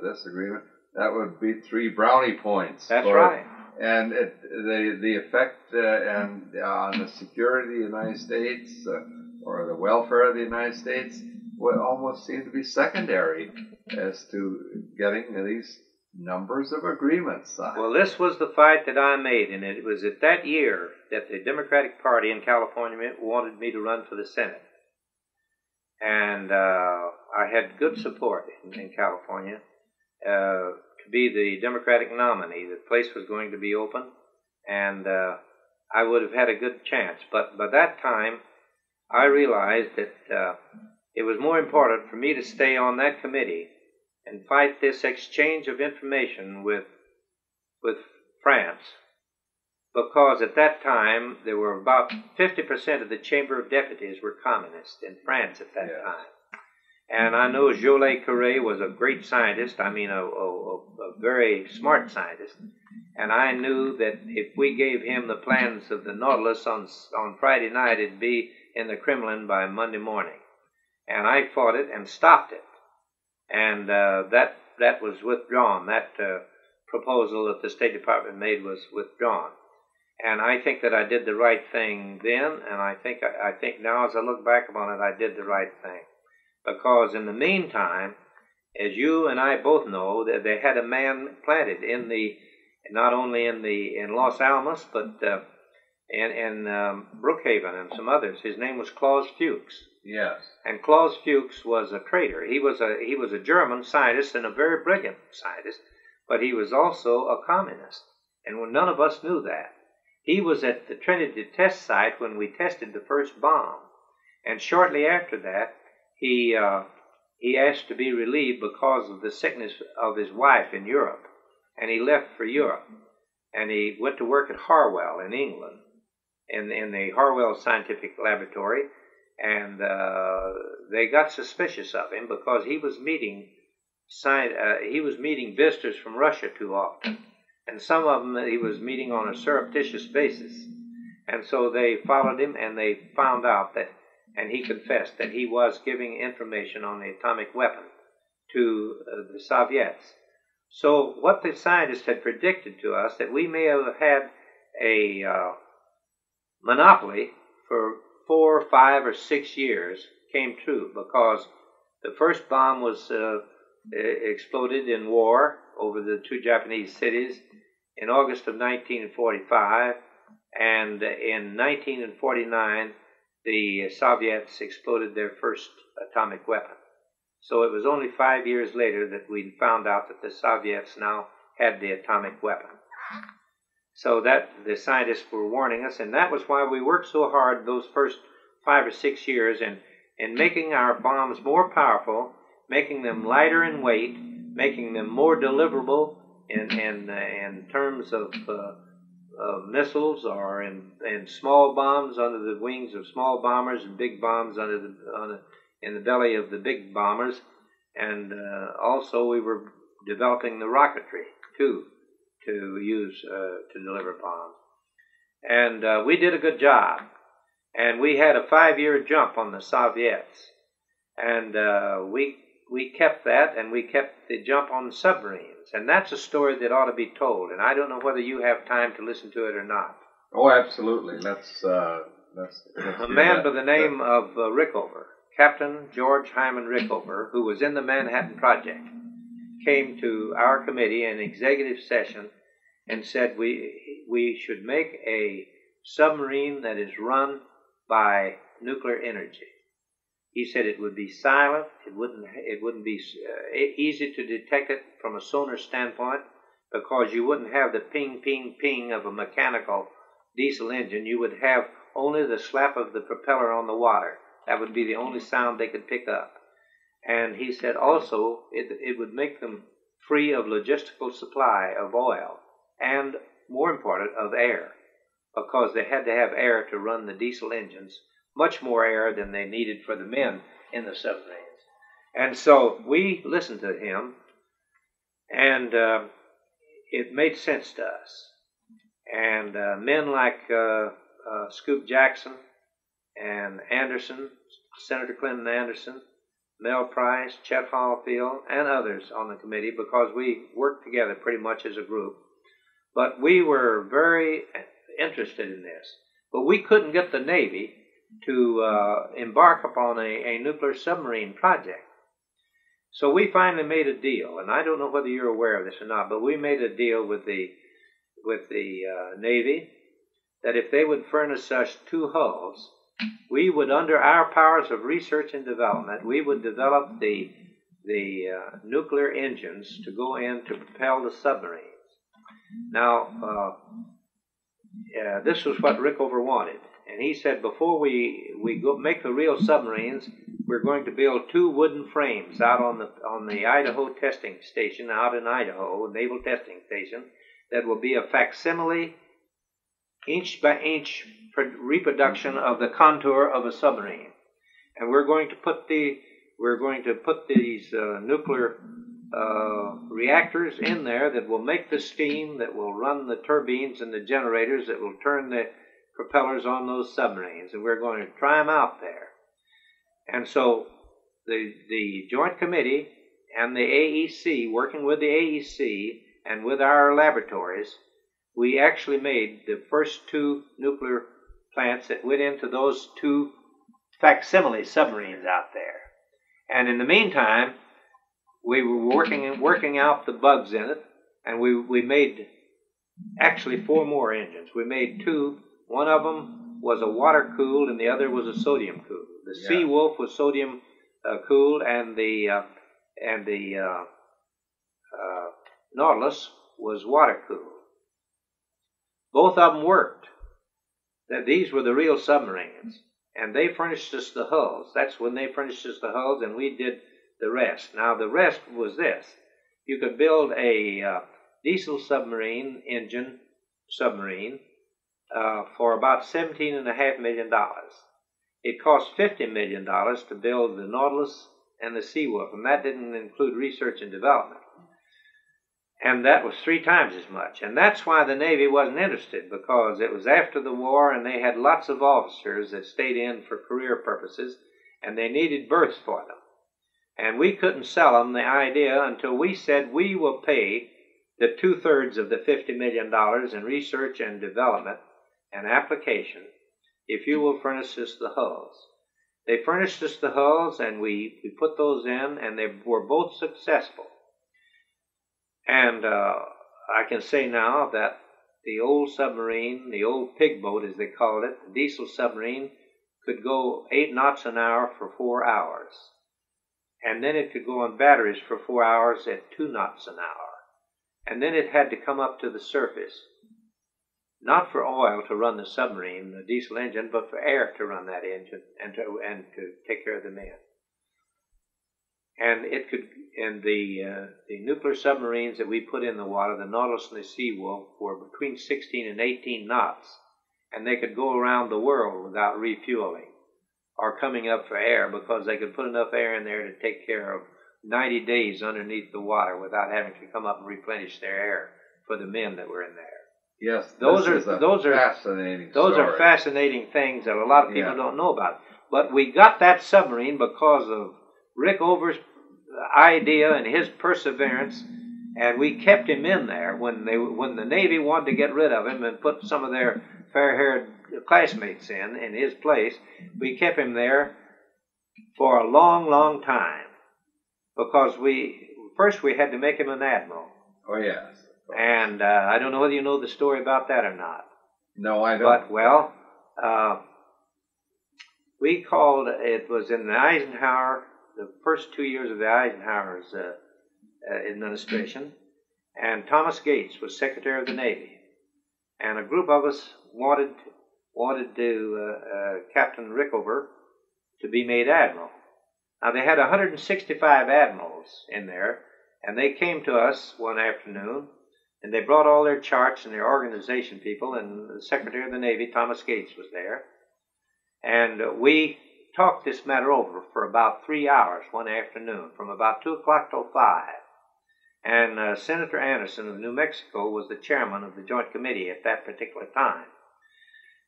this agreement, That would be 3 brownie points. That's right. And the effect on the security of the United States or the welfare of the United States would almost seem to be secondary as to getting these numbers of agreements signed. Well, this was the fight that I made, and it was at that year that the Democratic Party in California wanted me to run for the Senate. And I had good support in California to be the Democratic nominee. The place was going to be open, and I would have had a good chance. But by that time, I realized that it was more important for me to stay on that committee and fight this exchange of information with France, because at that time there were about 50% of the Chamber of Deputies were communists in France at that time. And I know Jolet Carré was a great scientist, I mean a very smart scientist, and I knew that if we gave him the plans of the Nautilus on Friday night, it'd be in the Kremlin by Monday morning. And I fought it and stopped it. And that was withdrawn. That proposal that the State Department made was withdrawn. And I think that I did the right thing then, and I think now as I look back upon it, I did the right thing. Because in the meantime, as you and I both know, that they had a man planted not only in Los Alamos, but in Brookhaven and some others. His name was Claus Fuchs. Yes. And Claus Fuchs was a traitor. He was a German scientist and a very brilliant scientist, but he was also a communist. And none of us knew that. He was at the Trinity test site when we tested the first bomb. And shortly after that, he asked to be relieved because of the sickness of his wife in Europe. And he left for Europe. And he went to work at Harwell in England, in the Harwell Scientific Laboratory. And they got suspicious of him because he was meeting visitors from Russia too often, and some of them he was meeting on a surreptitious basis. And so they followed him, and they found out that, and he confessed that he was giving information on the atomic weapon to the Soviets. So what the scientists had predicted to us, that we may have had a monopoly for 4, 5, or 6 years, came true, because the first bomb was exploded in war over the 2 Japanese cities in August of 1945, and in 1949 the Soviets exploded their first atomic weapon. So it was only 5 years later that we found out that the Soviets now had the atomic weapon. So that the scientists were warning us, and that was why we worked so hard those first 5 or 6 years in making our bombs more powerful, making them lighter in weight, making them more deliverable in terms of missiles, or in small bombs under the wings of small bombers, and big bombs in the belly of the big bombers. And also we were developing the rocketry too, to use to deliver bombs. And we did a good job. And we had a 5-year jump on the Soviets. And we kept that, and we kept the jump on submarines. And that's a story that ought to be told. And I don't know whether you have time to listen to it or not. Oh, absolutely. Let's a man by the name of Rickover, Captain George Hyman Rickover, who was in the Manhattan Project, came to our committee in executive session and said we should make a submarine that is run by nuclear energy. He said it would be silent, it wouldn't be easy to detect it from a sonar standpoint, because you wouldn't have the ping, ping, ping of a mechanical diesel engine. You would have only the slap of the propeller on the water. That would be the only sound they could pick up. And he said also it would make them free of logistical supply of oil, and more important, of air, because they had to have air to run the diesel engines, much more air than they needed for the men in the submarines. And so we listened to him, and it made sense to us. And men like Scoop Jackson and Anderson, Senator Clinton Anderson, Mel Price, Chet Holifield, and others on the committee because we worked together pretty much as a group. But we were very interested in this. But we couldn't get the Navy to embark upon a nuclear submarine project. So we finally made a deal, and I don't know whether you're aware of this or not, but we made a deal with the Navy that if they would furnish us 2 hulls, we would, under our powers of research and development, we would develop the nuclear engines to go in to propel the submarines. Now, this was what Rickover wanted, and he said before we go make the real submarines, we're going to build 2 wooden frames out on the Idaho testing station out in Idaho, Naval Testing Station, that will be a facsimile, inch by inch reproduction of the contour of a submarine, and we're going to put these nuclear reactors in there that will make the steam, that will run the turbines and the generators, that will turn the propellers on those submarines, and we're going to try them out there. And so the Joint Committee and the AEC, working with the AEC and with our laboratories, we actually made the first 2 nuclear plants that went into those 2 facsimile submarines out there. And in the meantime, we were working out the bugs in it, and we made actually 4 more engines. We made 2. One of them was a water-cooled, and the other was a sodium-cooled. The Sea Wolf was sodium-cooled, and the Nautilus was water-cooled. Both of them worked. These were the real submarines, and they furnished us the hulls. That's when they furnished us the hulls, and we did the rest. Now, the rest was this. You could build a diesel submarine engine submarine for about $17.5 million. It cost $50 million to build the Nautilus and the Sea Wolf, and that didn't include research and development. And that was 3 times as much. And that's why the Navy wasn't interested, because it was after the war and they had lots of officers that stayed in for career purposes, and they needed berths for them. And we couldn't sell them the idea until we said we will pay the 2/3 of the $50 million in research and development and application if you will furnish us the hulls. They furnished us the hulls, and we put those in, and they were both successful. And I can say now that the old submarine, the old pig boat as they called it, the diesel submarine, could go 8 knots an hour for 4 hours. And then it could go on batteries for 4 hours at 2 knots an hour. And then it had to come up to the surface, not for oil to run the submarine, the diesel engine, but for air to run that engine and to take care of the men. And it could, and the nuclear submarines that we put in the water, the Nautilus and the Sea Wolf, were between 16 and 18 knots, and they could go around the world without refueling or coming up for air, because they could put enough air in there to take care of 90 days underneath the water without having to come up and replenish their air for the men that were in there. Yes, those are fascinating. Those are fascinating things that a lot of people don't know about. But we got that submarine because of Rickover's idea and his perseverance, and we kept him in there when the Navy wanted to get rid of him and put some of their fair-haired classmates in his place. We kept him there for a long, long time, because we had to make him an admiral. Oh yes. And I don't know whether you know the story about that or not. No, I don't. But, well, we called, it was in the Eisenhower, the first 2 years of the Eisenhower's administration, and Thomas Gates was Secretary of the Navy. And a group of us wanted Captain Rickover to be made admiral. Now, they had 165 admirals in there, and they came to us one afternoon, and they brought all their charts and their organization people, and the Secretary of the Navy, Thomas Gates, was there. And we talked this matter over for about 3 hours one afternoon, from about 2 o'clock till 5. And Senator Anderson of New Mexico was the chairman of the Joint Committee at that particular time.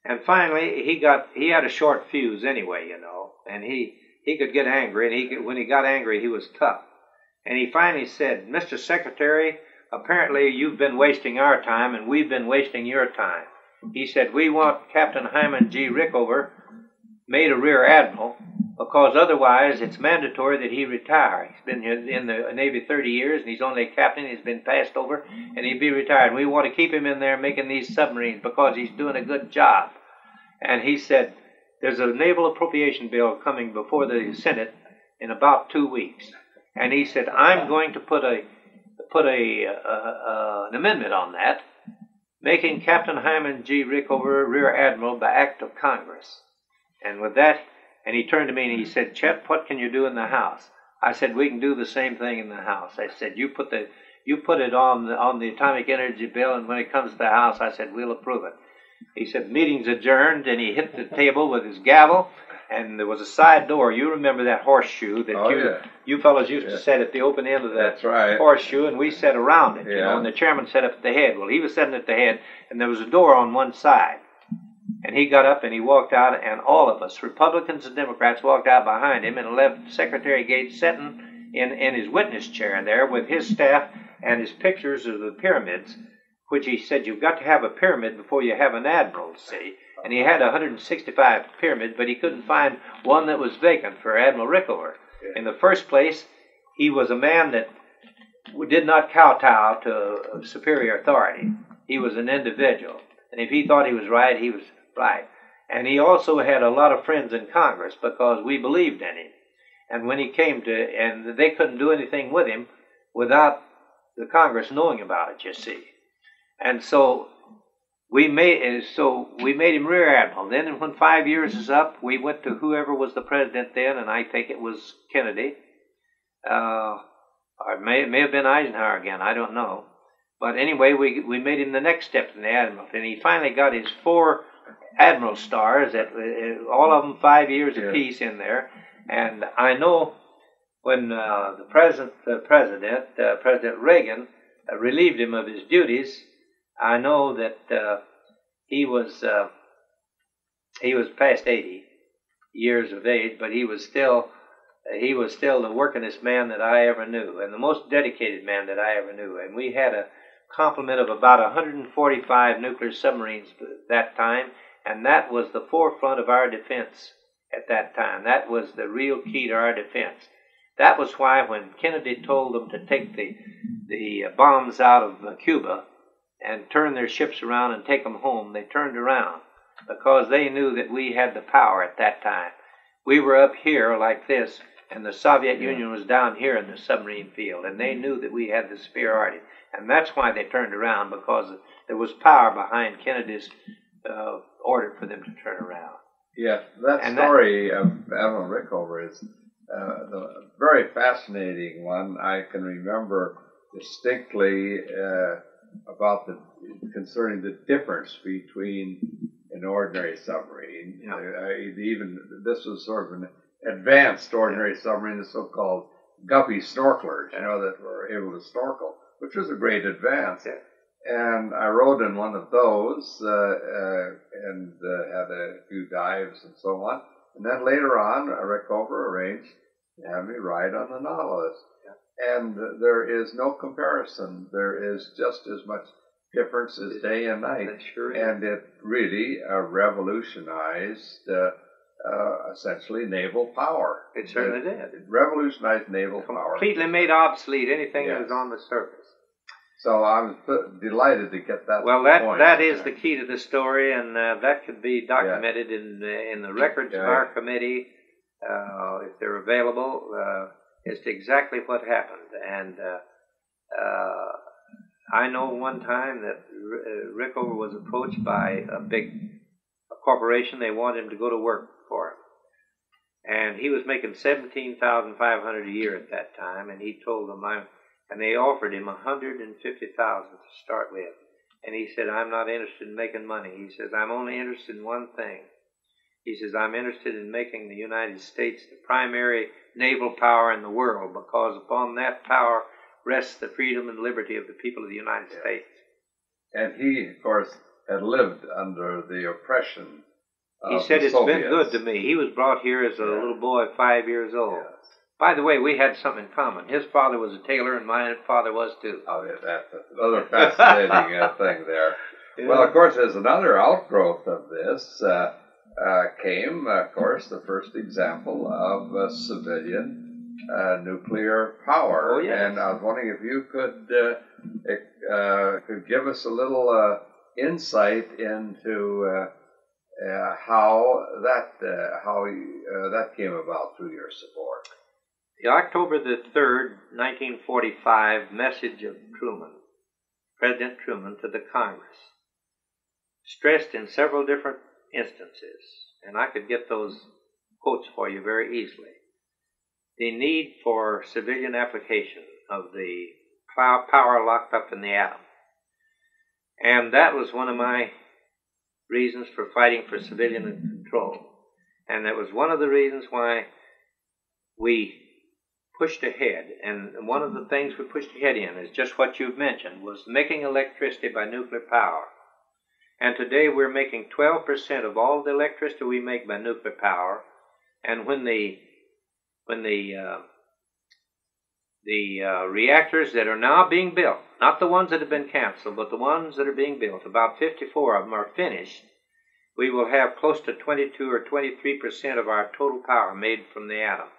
And finally, he had a short fuse anyway, you know, and he he could get angry, and when he got angry, he was tough. And he finally said, "Mr. Secretary, apparently you've been wasting our time, and we've been wasting your time." He said, "We want Captain Hyman G. Rickover made a rear admiral, because otherwise it's mandatory that he retire. He's been in the Navy 30 years, and he's only a captain. He's been passed over, and he'd be retired. We want to keep him in there making these submarines because he's doing a good job." And he said, "There's a naval appropriation bill coming before the Senate in about 2 weeks." And he said, "I'm going to put an amendment on that, making Captain Hyman G. Rickover Rear Admiral by Act of Congress." And with that, and he turned to me and he said, "Chet, what can you do in the House?" I said, "We can do the same thing in the House." I said, "You put it on the atomic energy bill, and when it comes to the House," I said, "we'll approve it." He said, "Meeting's adjourned," and he hit the table with his gavel, and there was a side door. You remember that horseshoe that you fellows used to sit at the open end of that horseshoe, and we sat around it, you know, and the chairman sat up at the head. Well, he was sitting at the head, and there was a door on one side. And he got up and he walked out, and all of us, Republicans and Democrats, walked out behind him and left Secretary Gates sitting in his witness chair there with his staff and his pictures of the pyramids, which he said, "You've got to have a pyramid before you have an admiral, see?" And he had 165 pyramids, but he couldn't find one that was vacant for Admiral Rickover. In the first place, he was a man that did not kowtow to superior authority. He was an individual. And if he thought he was right, he was right. And he also had a lot of friends in Congress because we believed in him. And when he came and they couldn't do anything with him without the Congress knowing about it, you see. And so we made him Rear Admiral. Then when 5 years is up, we went to whoever was the president then, and I think it was Kennedy. Or it may have been Eisenhower again, I don't know. But anyway, we made him the next step in the Admiralty, and he finally got his 4 Admiral stars, all of them 5 years apiece in there. And I know when President Reagan relieved him of his duties, I know that he was past 80 years of age, but he was still the workingest man that I ever knew, and the most dedicated man that I ever knew. And we had a complement of about 145 nuclear submarines at that time, and that was the forefront of our defense at that time. That was the real key to our defense. That was why when Kennedy told them to take the bombs out of Cuba and turn their ships around and take them home, they turned around because they knew that we had the power at that time. We were up here like this, and the Soviet Union was down here in the submarine field, and they knew that we had the superiority. And that's why they turned around, because there was power behind Kennedy's order for them to turn around. Yes, that story of Admiral Rickover is a very fascinating one. I can remember distinctly concerning the difference between an ordinary submarine. This was sort of an advanced ordinary submarine, the so-called guppy snorkelers, that were able to snorkel, which was a great advance. Yeah. And I rode in one of those and had a few dives and so on. And then later on, Rickover arranged to have me ride on the Nautilus. Yeah. And there is no comparison. There is just as much difference as day and night. Sure is. And it really revolutionized essentially naval power. It certainly did. It revolutionized naval power. Completely made obsolete anything that was on the surface. So I was delighted to get that. Well, that is the key to the story, and that could be documented in the records of our committee, if they're available, as to exactly what happened. And I know one time that Rickover was approached by a corporation. They wanted him to go to work for him, and he was making $17,500 a year at that time, and he told them and they offered him $150,000 to start with. And he said, "I'm not interested in making money." He says, "I'm only interested in one thing." He says, "I'm interested in making the United States the primary naval power in the world, because upon that power rests the freedom and liberty of the people of the United States." And he, of course, had lived under the oppression He said it's been good to me. He was brought here as a little boy, 5 years old. Yes. By the way, we had something in common. His father was a tailor, and my father was too. Oh, yeah, that's another fascinating thing there. Yeah. Well, of course, as another outgrowth of this came, of course, the first example of civilian nuclear power. Oh, yes. And I was wondering if you could give us a little insight into how that came about through your support. The October the 3rd, 1945 message of Truman, President Truman, to the Congress, stressed in several different instances, and I could get those quotes for you very easily, the need for civilian application of the power locked up in the atom. And that was one of my reasons for fighting for civilian control. And that was one of the reasons why we pushed ahead. And one of the things we pushed ahead in is just what you've mentioned, was making electricity by nuclear power. And today we're making 12% of all the electricity we make by nuclear power. And when the reactors that are now being built, not the ones that have been canceled, but the ones that are being built, about 54 of them are finished, we will have close to 22 or 23% of our total power made from the atom.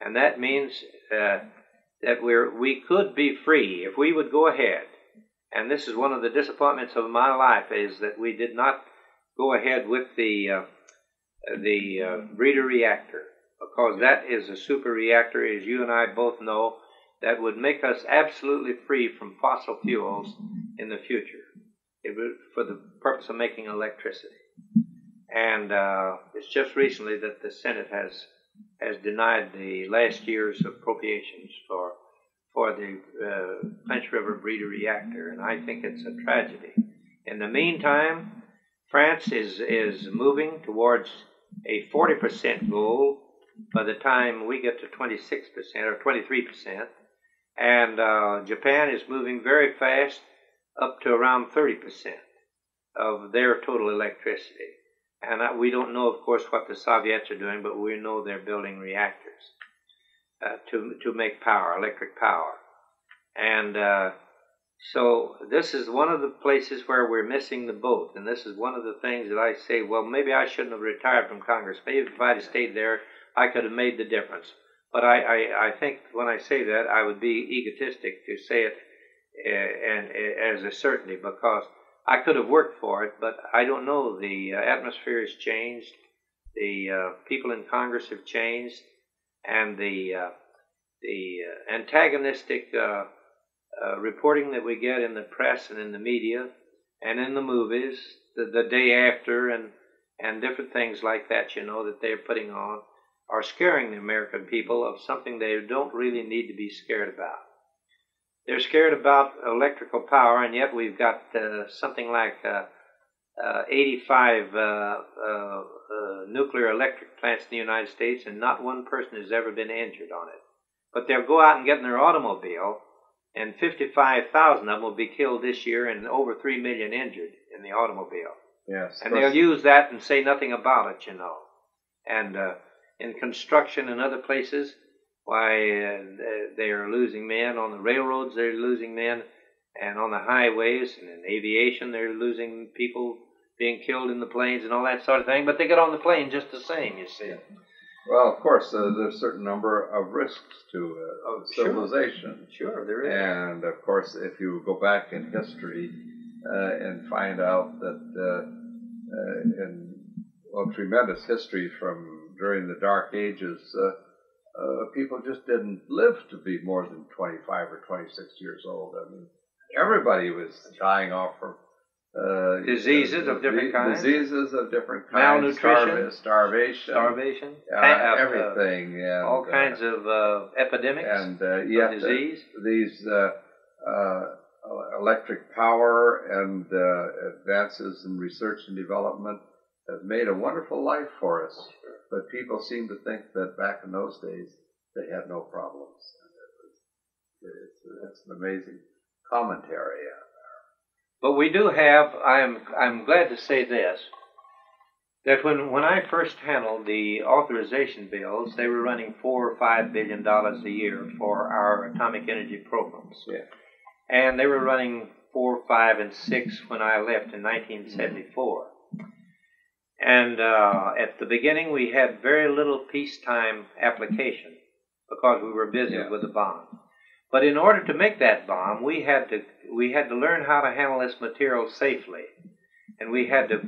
And that means that we could be free if we would go ahead. And this is one of the disappointments of my life, is that we did not go ahead with the breeder reactor, because that is a super reactor, as you and I both know, that would make us absolutely free from fossil fuels in the future. It was for the purpose of making electricity. And it's just recently that the Senate has denied the last year's appropriations for the Clinch River breeder reactor, and I think it's a tragedy. In the meantime, France is moving towards a 40% goal by the time we get to 26% or 23%, and Japan is moving very fast up to around 30% of their total electricity. And we don't know, of course, what the Soviets are doing, but we know they're building reactors to make power, electric power. And so this is one of the places where we're missing the boat. And this is one of the things that I say, well, maybe I shouldn't have retired from Congress. Maybe if I'd have stayed there, I could have made the difference. But I think when I say that, I would be egotistic to say it and as a certainty, because I could have worked for it, but I don't know. The atmosphere has changed. The people in Congress have changed, and the antagonistic reporting that we get in the press and in the media and in the movies the day after and different things like that, you know, that they're putting on, are scaring the American people of something they don't really need to be scared about. They're scared about electrical power, and yet we've got something like 85 nuclear electric plants in the United States, and not one person has ever been injured on it. But they'll go out and get in their automobile, and 55,000 of them will be killed this year, and over 3 million injured in the automobile. Yes. And they'll use that and say nothing about it, you know. And in construction and other places, why they are losing men. On the railroads, they're losing men. And on the highways and in aviation, they're losing people being killed in the planes and all that sort of thing. But they get on the plane just the same, you see. Well, of course, there's a certain number of risks to civilization. Sure, there is. And, of course, if you go back in history and find out that in tremendous history from during the Dark Ages, people just didn't live to be more than 25 or 26 years old. I mean, everybody was dying off from diseases of different kinds. Diseases of different kinds. Malnutrition. Starvation. Everything. And, all kinds of epidemics and yet disease. These electric power and advances in research and development have made a wonderful life for us. Sure. But people seem to think that back in those days they had no problems. And it's an amazing commentary. But we do have, I'm glad to say this, that when I first handled the authorization bills, they were running $4 or $5 billion a year for our atomic energy programs. Yeah. And they were running 4, 5, and 6 when I left in 1974. And at the beginning, we had very little peacetime application because we were busy with the bomb. But in order to make that bomb, we had to learn how to handle this material safely, and we had to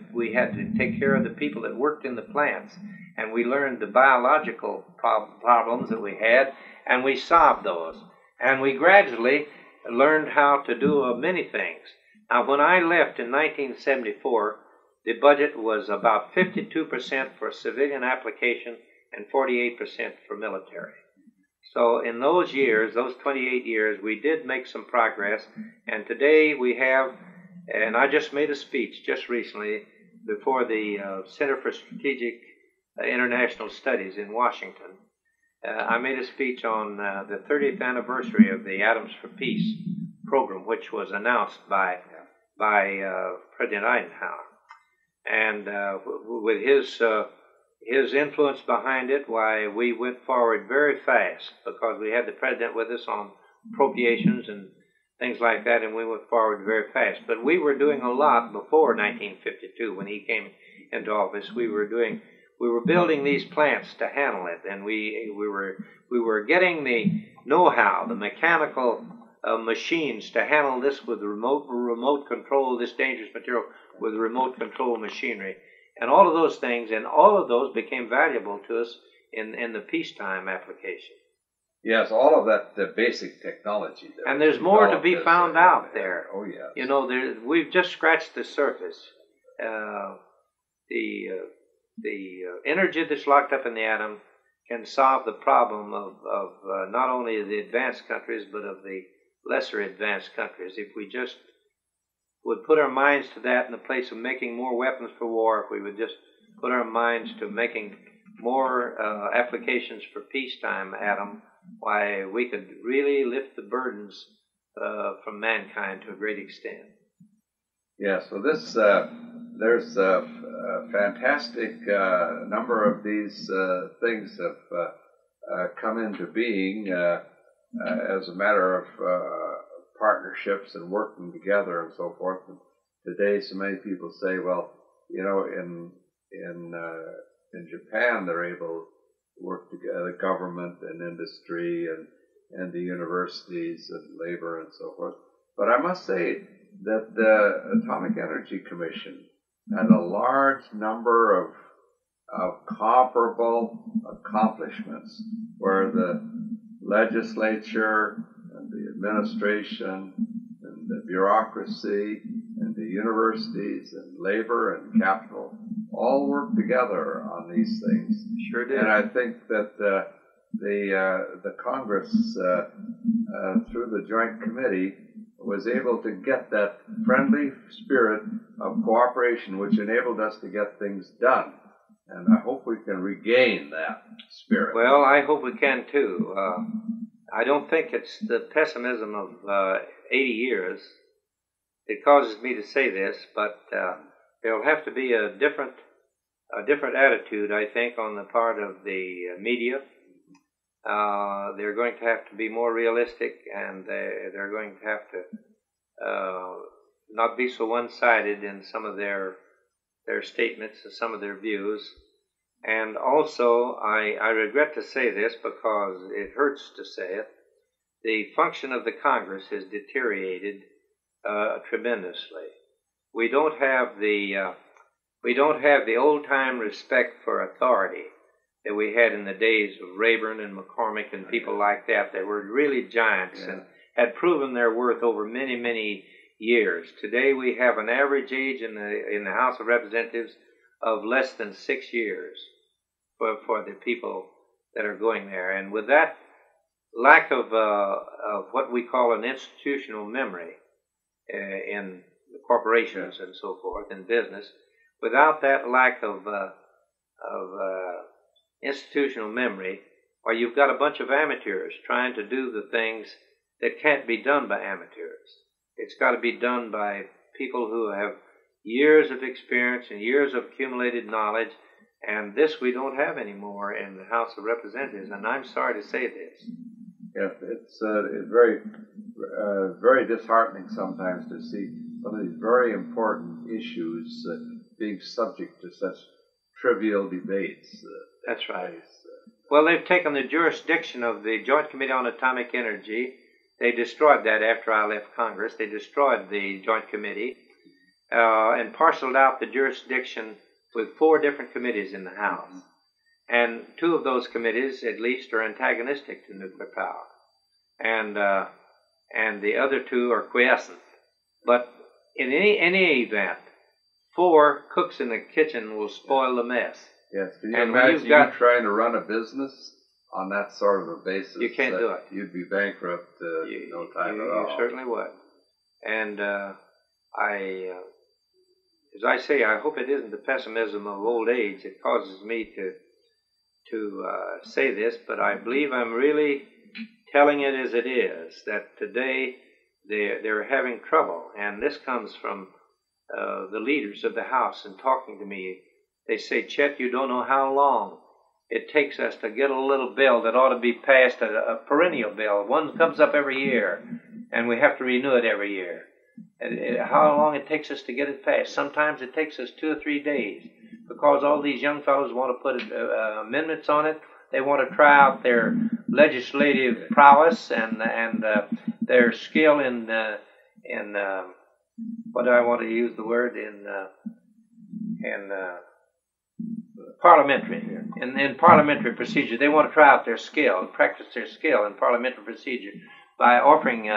take care of the people that worked in the plants, and we learned the biological problems that we had, and we solved those, and we gradually learned how to do many things. Now, when I left in 1974, the budget was about 52% for civilian application and 48% for military. So in those years, those 28 years, we did make some progress, and today we have, and I just made a speech just recently before the Center for Strategic International Studies in Washington. I made a speech on the 30th anniversary of the Atoms for Peace program, which was announced by President Eisenhower. And with his influence behind it, why, we went forward very fast because we had the president with us on appropriations and things like that, and we went forward very fast. But we were doing a lot before 1952 when he came into office. We were building these plants to handle it, and we were getting the know-how, the mechanical machines to handle this with remote control, this dangerous material with remote control machinery. And all of those things, and all of those became valuable to us in the peacetime application. Yes, all of that, the basic technology. And there's more to be found out there. Oh, yes. You know, we've just scratched the surface. The energy that's locked up in the atom can solve the problem of not only the advanced countries, but of the lesser advanced countries. If we just would put our minds to that in the place of making more weapons for war, if we would just put our minds to making more applications for peacetime atom, why, we could really lift the burdens from mankind to a great extent. Yeah, so there's a fantastic number of these things have come into being as a matter of partnerships and working together and so forth. And today, so many people say, well, you know, in Japan, they're able to work together, the government and industry and the universities and labor and so forth. But I must say that the Atomic Energy Commission had a large number of comparable accomplishments where the legislature and the administration and the bureaucracy and the universities and labor and capital all work together on these things. Sure did. And I think that the Congress, through the Joint Committee, was able to get that friendly spirit of cooperation which enabled us to get things done. And I hope we can regain that spirit. Well, I hope we can too. I don't think it's the pessimism of 80 years that causes me to say this, but there'll have to be a different attitude, I think, on the part of the media. They're going to have to be more realistic, and they're going to have to not be so one-sided in some of their statements and some of their views. And also, I regret to say this because it hurts to say it, the function of the Congress has deteriorated tremendously. We don't have the old-time respect for authority that we had in the days of Rayburn and McCormick and people like that. They were really giants and had proven their worth over many, many years. Today we have an average age in the House of Representatives of less than 6 years for the people that are going there. And with that lack of what we call an institutional memory in the corporations and so forth, in business, without that lack of institutional memory, or you've got a bunch of amateurs trying to do the things that can't be done by amateurs. It's got to be done by people who have years of experience and years of accumulated knowledge, and this we don't have anymore in the House of Representatives, and I'm sorry to say this. Yes, it's very, very disheartening sometimes to see some of these very important issues being subject to such trivial debates. That's right. Well, they've taken the jurisdiction of the Joint Committee on Atomic Energy. They destroyed that after I left Congress. They destroyed the Joint Committee and parceled out the jurisdiction with 4 different committees in the House. And 2 of those committees, at least, are antagonistic to nuclear power. And the other 2 are quiescent. But in any event, 4 cooks in the kitchen will spoil the mess. Yes. Can you imagine you trying to run a business on that sort of a basis? You can't do it. You'd be bankrupt no time at all. You certainly would. And as I say, I hope it isn't the pessimism of old age that causes me to say this, but I believe I'm really telling it as it is, that today they're having trouble. And this comes from the leaders of the House and talking to me. They say, Chet, you don't know how long it takes us to get a little bill that ought to be passed, a perennial bill. One comes up every year, and we have to renew it every year. And how long it takes us to get it passed. Sometimes it takes us 2 or 3 days, because all these young fellows want to put amendments on it. They want to try out their legislative prowess and their skill in what do I want to use the word, in parliamentary, in parliamentary procedure. They want to try out their skill and practice their skill in parliamentary procedure by offering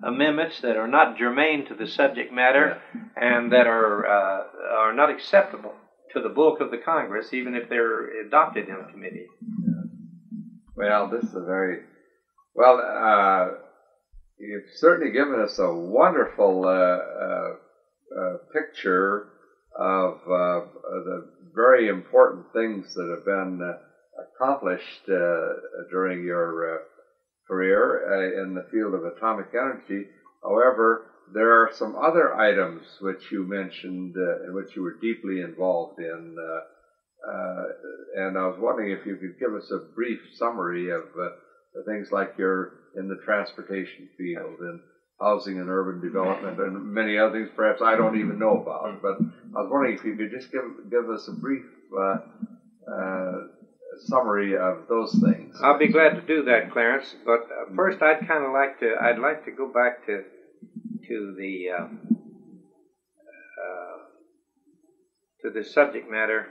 amendments that are not germane to the subject matter and that are not acceptable to the bulk of the Congress, even if they're adopted in a committee. Well, this is a very well. You've certainly given us a wonderful picture of the very important things that have been accomplished during your career in the field of atomic energy. However, there are some other items which you mentioned in which you were deeply involved in, and I was wondering if you could give us a brief summary of the things like you're in the transportation field and housing and urban development and many other things perhaps I don't even know about. But I was wondering if you could just give us a brief summary of those things. I'll be glad to do that, Clarence. But first, I'd like to go back to the subject matter